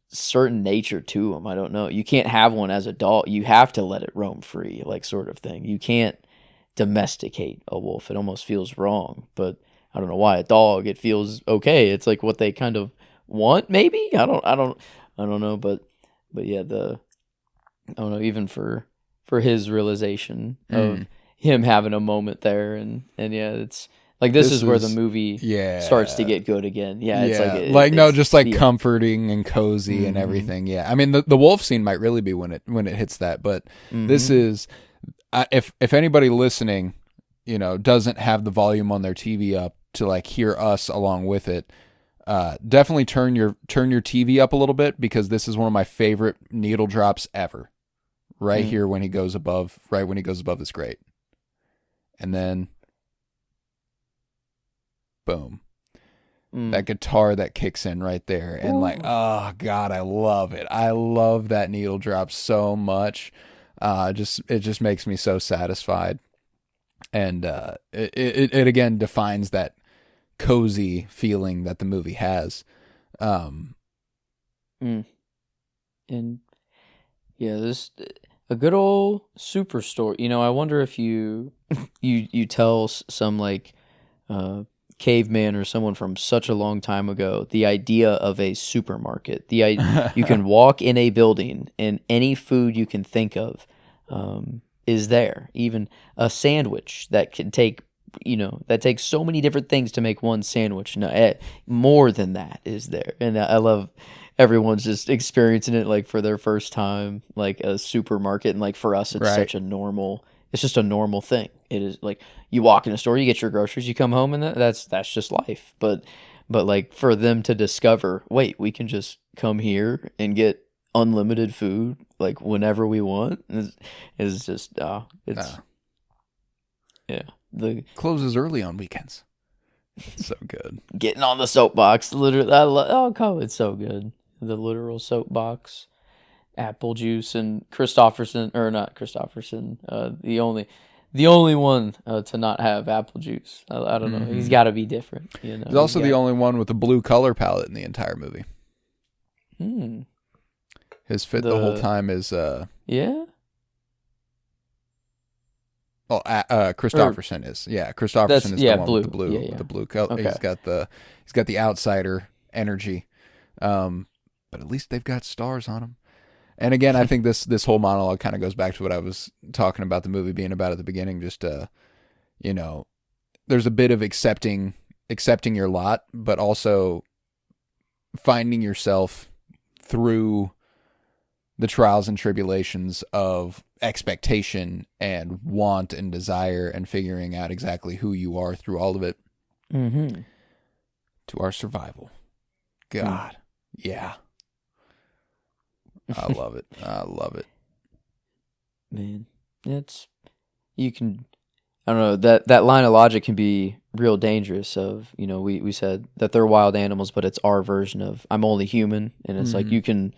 [SPEAKER 4] certain nature to them. I don't know. You can't have one as a dog. You have to let it roam free, like, sort of thing. You can't domesticate a wolf. It almost feels wrong. But I don't know why. A dog, it feels okay. It's like what they kind of want, maybe. I don't know. But yeah, I don't know. Even for his realization of him having a moment there, and yeah, it's like this is where the movie starts to get good again. Yeah, it's like
[SPEAKER 2] just like comforting and cozy and everything. Yeah, I mean the wolf scene might really be when it hits that, but this is if anybody listening, you know, doesn't have the volume on their TV up to like hear us along with it, definitely turn your TV up a little bit, because this is one of my favorite needle drops ever. Right here when he goes above this grate. And then boom. That guitar that kicks in right there, and like, oh God, I love it. I love that needle drop so much. It just makes me so satisfied. And it again defines that cozy feeling that the movie has.
[SPEAKER 4] And yeah, this a good old Superstore. You know, I wonder if you tell some like caveman or someone from such a long time ago the idea of a supermarket. You can walk in a building and any food you can think of is there. Even a sandwich that can take, you know, that takes so many different things to make one sandwich. No, more than that is there. And I love everyone's just experiencing it like for their first time, like a supermarket. And like for us, it's such a normal, it's just a normal thing. It is like you walk in a store, you get your groceries, you come home, and that's just life. But like for them to discover, wait, we can just come here and get unlimited food like whenever we want is just yeah. The
[SPEAKER 2] closes early on weekends. It's so good.
[SPEAKER 4] Getting on the soapbox, literally. It's so good. The literal soapbox, apple juice, and Christopherson, the only one to not have apple juice. I don't know. He's got to be different. You know.
[SPEAKER 2] He's also the only one with a blue color palette in the entire movie. His fit the whole time is
[SPEAKER 4] yeah.
[SPEAKER 2] Oh, Christopherson is. Yeah, Christopherson is the one with the blue.
[SPEAKER 4] Yeah.
[SPEAKER 2] The blue color.
[SPEAKER 4] Okay.
[SPEAKER 2] He's got the outsider energy. But at least they've got stars on them. And again, I think this whole monologue kind of goes back to what I was talking about the movie being about at the beginning. Just you know, there's a bit of accepting your lot, but also finding yourself through the trials and tribulations of expectation and want and desire, and figuring out exactly who you are through all of it to our survival. God, yeah. I love it.
[SPEAKER 4] Man, I don't know, that line of logic can be real dangerous of, you know, we said that they're wild animals, but it's our version of I'm only human. And it's like you can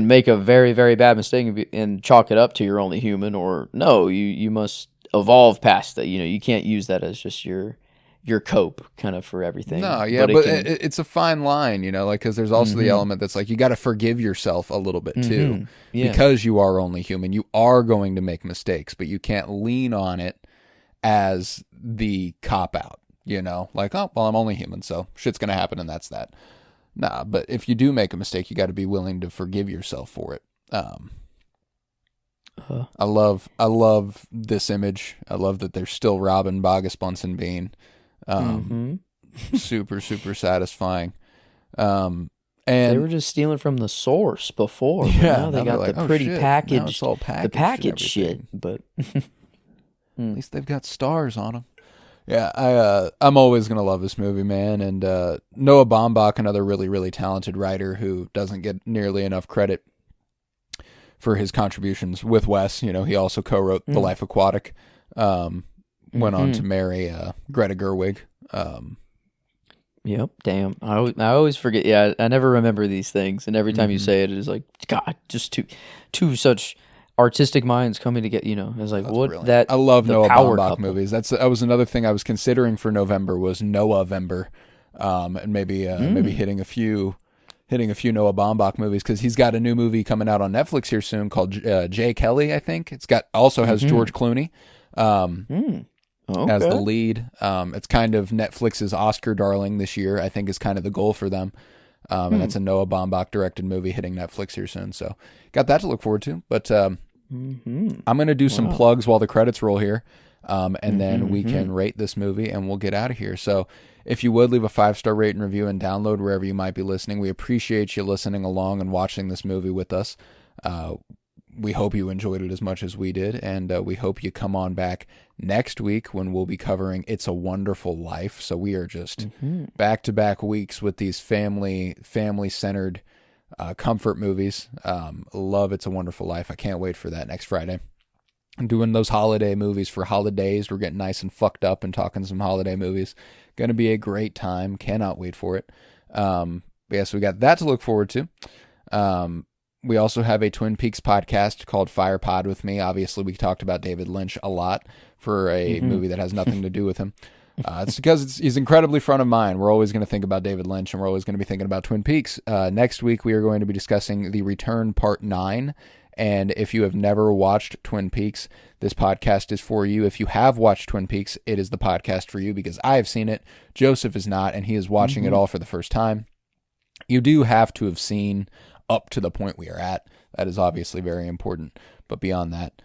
[SPEAKER 4] make a very, very bad mistake and chalk it up to you're only human, or no, you must evolve past that. You know, you can't use that as just your cope kind of for everything.
[SPEAKER 2] No, yeah, but it's a fine line, you know, like, because there's also the element that's like you got to forgive yourself a little bit too, because you are only human. You are going to make mistakes, but you can't lean on it as the cop out, you know, like, oh, well, I'm only human, so shit's going to happen, and that's that. Nah, but if you do make a mistake, you got to be willing to forgive yourself for it. I love this image. I love that they're still robbing Bogus Bunsen Bean. Super, super satisfying. And
[SPEAKER 4] they were just stealing from the source before.
[SPEAKER 2] Yeah,
[SPEAKER 4] now they got
[SPEAKER 2] like,
[SPEAKER 4] the pretty package.
[SPEAKER 2] Now it's all packaged,
[SPEAKER 4] the package shit, but
[SPEAKER 2] at least they've got stars on them. Yeah, I'm always gonna love this movie, man. And Noah Baumbach, another really, really talented writer who doesn't get nearly enough credit for his contributions with Wes. You know, he also co-wrote The Life Aquatic, went on to marry Greta Gerwig.
[SPEAKER 3] Yep. Damn. I always forget. Yeah, I never remember these things, and every time you say it, it's like, God, just two such artistic minds coming to get. It's like
[SPEAKER 2] That's
[SPEAKER 3] what
[SPEAKER 2] brilliant.
[SPEAKER 3] that.
[SPEAKER 2] I love
[SPEAKER 3] the
[SPEAKER 2] Noah
[SPEAKER 3] power
[SPEAKER 2] Baumbach
[SPEAKER 3] couple.
[SPEAKER 2] movies. That was another thing I was considering for November was Noah-vember, and maybe hitting a few Noah Baumbach movies because he's got a new movie coming out on Netflix here soon called Jay Kelly. I think it's has George Clooney. As the lead. It's kind of Netflix's Oscar darling this year, I think is kind of the goal for them. And that's a Noah Baumbach directed movie hitting Netflix here soon. So got that to look forward to. But I'm going to do some plugs while the credits roll here. And then we can rate this movie and we'll get out of here. So if you would leave a 5-star rate and review and download wherever you might be listening, we appreciate you listening along and watching this movie with us. We hope you enjoyed it as much as we did, and we hope you come on back next week when we'll be covering It's a Wonderful Life. So we are just back-to-back weeks with these family-centered comfort movies. Love It's a Wonderful Life. I can't wait for that next Friday. I'm doing those holiday movies for holidays. We're getting nice and fucked up and talking some holiday movies. Going to be a great time. Cannot wait for it. So we got that to look forward to. We also have a Twin Peaks podcast called Fire Pod with me. Obviously, we talked about David Lynch a lot for a movie that has nothing to do with him. It's because he's incredibly front of mind. We're always going to think about David Lynch, and we're always going to be thinking about Twin Peaks. Next week, we are going to be discussing The Return Part 9. And if you have never watched Twin Peaks, this podcast is for you. If you have watched Twin Peaks, it is the podcast for you because I have seen it. Joseph is not, and he is watching it all for the first time. You do have to have seen up to the point we are at. That is obviously very important. But beyond that,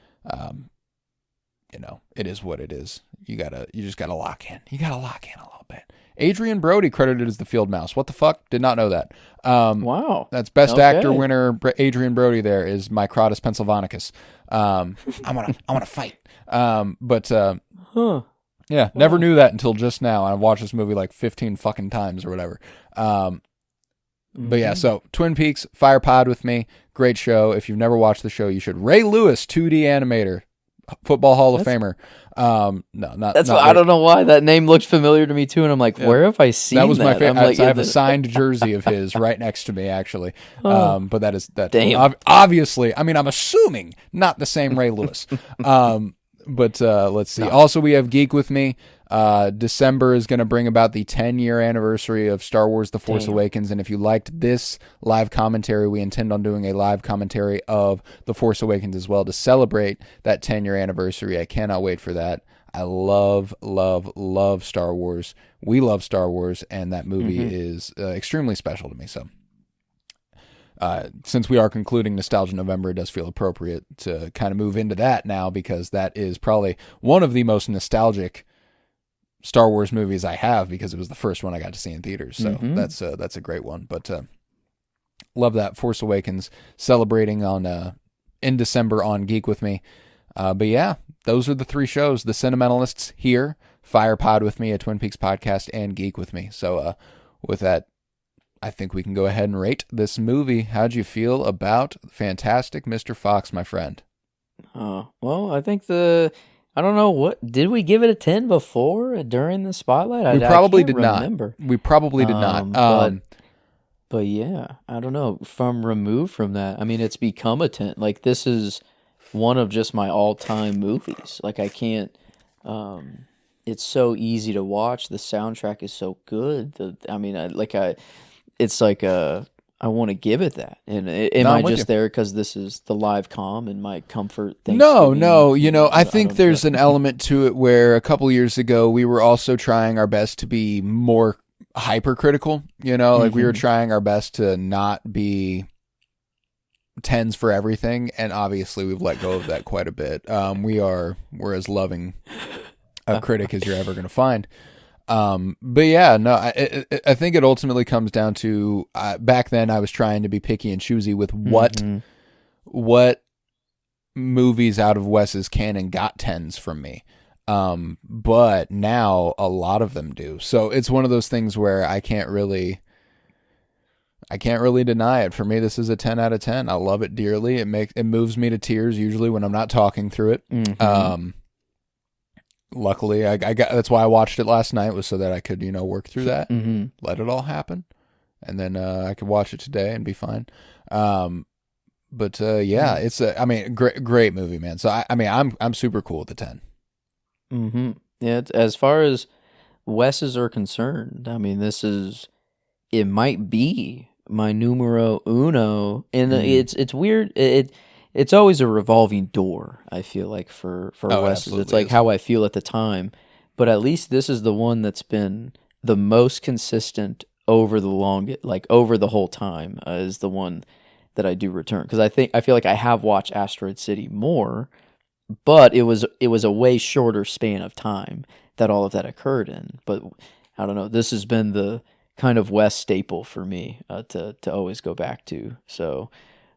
[SPEAKER 2] it is what it is. You just gotta lock in. You gotta lock in a little bit. Adrian Brody credited as the field mouse. What the fuck? Did not know that.
[SPEAKER 3] Wow.
[SPEAKER 2] That's best actor winner. Adrian Brody there is Microtus pennsylvanicus. I want to fight. Yeah, never knew that until just now. I watched this movie like 15 fucking times or whatever. But yeah, so Twin Peaks, Fire Pod with me. Great show. If you've never watched the show, you should. Ray Lewis, 2D animator, Football Hall of Famer. No, not.
[SPEAKER 3] That's
[SPEAKER 2] not
[SPEAKER 3] why, I don't know why that name looked familiar to me too, and I'm like, where have I seen that?
[SPEAKER 2] That was my favorite.
[SPEAKER 3] Like,
[SPEAKER 2] I have a signed jersey of his right next to me, actually. But that's
[SPEAKER 3] Damn.
[SPEAKER 2] Obviously. I mean, I'm assuming not the same Ray Lewis. But let's see. No. Also, we have Geek with me. December is going to bring about the 10-year anniversary of Star Wars The Force Awakens, and if you liked this live commentary, we intend on doing a live commentary of The Force Awakens as well to celebrate that 10-year anniversary. I cannot wait for that. I love Star Wars. We love Star Wars, and that movie is extremely special to me. So since we are concluding Nostalgia November, it does feel appropriate to kind of move into that now, because that is probably one of the most nostalgic Star Wars movies I have, because it was the first one I got to see in theaters. So that's a great one. But love that. Force Awakens celebrating on in December on Geek with me. But yeah, those are the three shows: The Sentimentalists here, Fire Pod with me, a Twin Peaks podcast, and Geek with me. So with that, I think we can go ahead and rate this movie. How'd you feel about Fantastic Mr. Fox, my friend?
[SPEAKER 3] Well, I think I don't know, what did we give it a 10 before during the spotlight?
[SPEAKER 2] We probably did
[SPEAKER 3] remember.
[SPEAKER 2] not. We probably did not.
[SPEAKER 3] But yeah, I don't know. From removed from that, I mean, it's become a 10. Like, this is one of just my all-time movies. Like, I can't. It's so easy to watch. The soundtrack is so good. It's like I want to give it that. And am I just there because this is the live comm and my comfort thing?
[SPEAKER 2] No. I think there's an element to it where a couple years ago we were also trying our best to be more hypercritical. Like we were trying our best to not be 10s for everything, and obviously we've let go of that quite a bit. We're as loving a critic as you're ever going to find. But yeah, no, I think it ultimately comes down to, back then I was trying to be picky and choosy with what movies out of Wes's canon got 10s from me. But now a lot of them do. So it's one of those things where I can't really deny it. For me, this is a 10 out of 10. I love it dearly. It moves me to tears usually when I'm not talking through it. luckily, I got. That's why I watched it last night, was so that I could work through that, let it all happen, and then I could watch it today and be fine. But yeah, it's great movie, man. So I'm super cool with the 10.
[SPEAKER 3] Mm-hmm. Yeah, as far as Wes's are concerned, it might be my numero uno, and it's weird. It's always a revolving door, I feel like, for Wes's. It's like how I feel at the time, but at least this is the one that's been the most consistent over over the whole time, is the one that I do return, because I feel like I have watched Asteroid City more, but it was a way shorter span of time that all of that occurred in. But I don't know, this has been the kind of Wes staple for me to always go back to. So,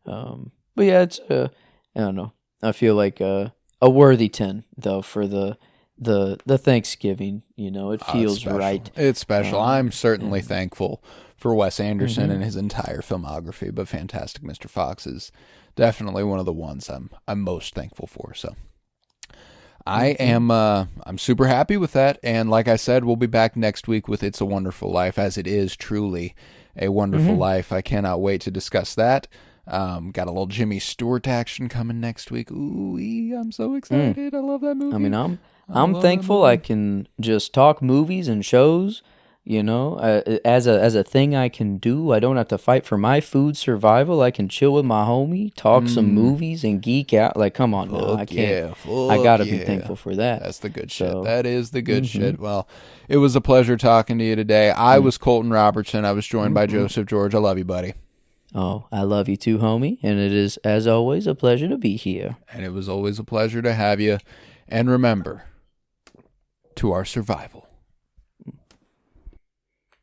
[SPEAKER 3] but yeah, it's I don't know. I feel like a worthy 10 though for the Thanksgiving. It feels right.
[SPEAKER 2] It's special. I'm certainly thankful for Wes Anderson and his entire filmography, but Fantastic Mr. Fox is definitely one of the ones I'm most thankful for. So I am I'm super happy with that, and like I said, we'll be back next week with It's a Wonderful Life, as it is truly a wonderful life. I cannot wait to discuss that. Got a little Jimmy Stewart action coming next week. Ooh, I'm so excited. I love that movie.
[SPEAKER 3] I'm thankful I can just talk movies and shows, as a thing I can do. I don't have to fight for my food survival. I can chill with my homie, talk some movies, and geek out. Like, come on, man. I can't. I gotta be thankful for that.
[SPEAKER 2] That's the good shit. That is the good shit. Well, it was a pleasure talking to you today. I was Colton Robertson. I was joined by Joseph George. I love you, buddy.
[SPEAKER 3] Oh, I love you too, homie. And it is, as always, a pleasure to be here.
[SPEAKER 2] And it was always a pleasure to have you. And remember, to our survival,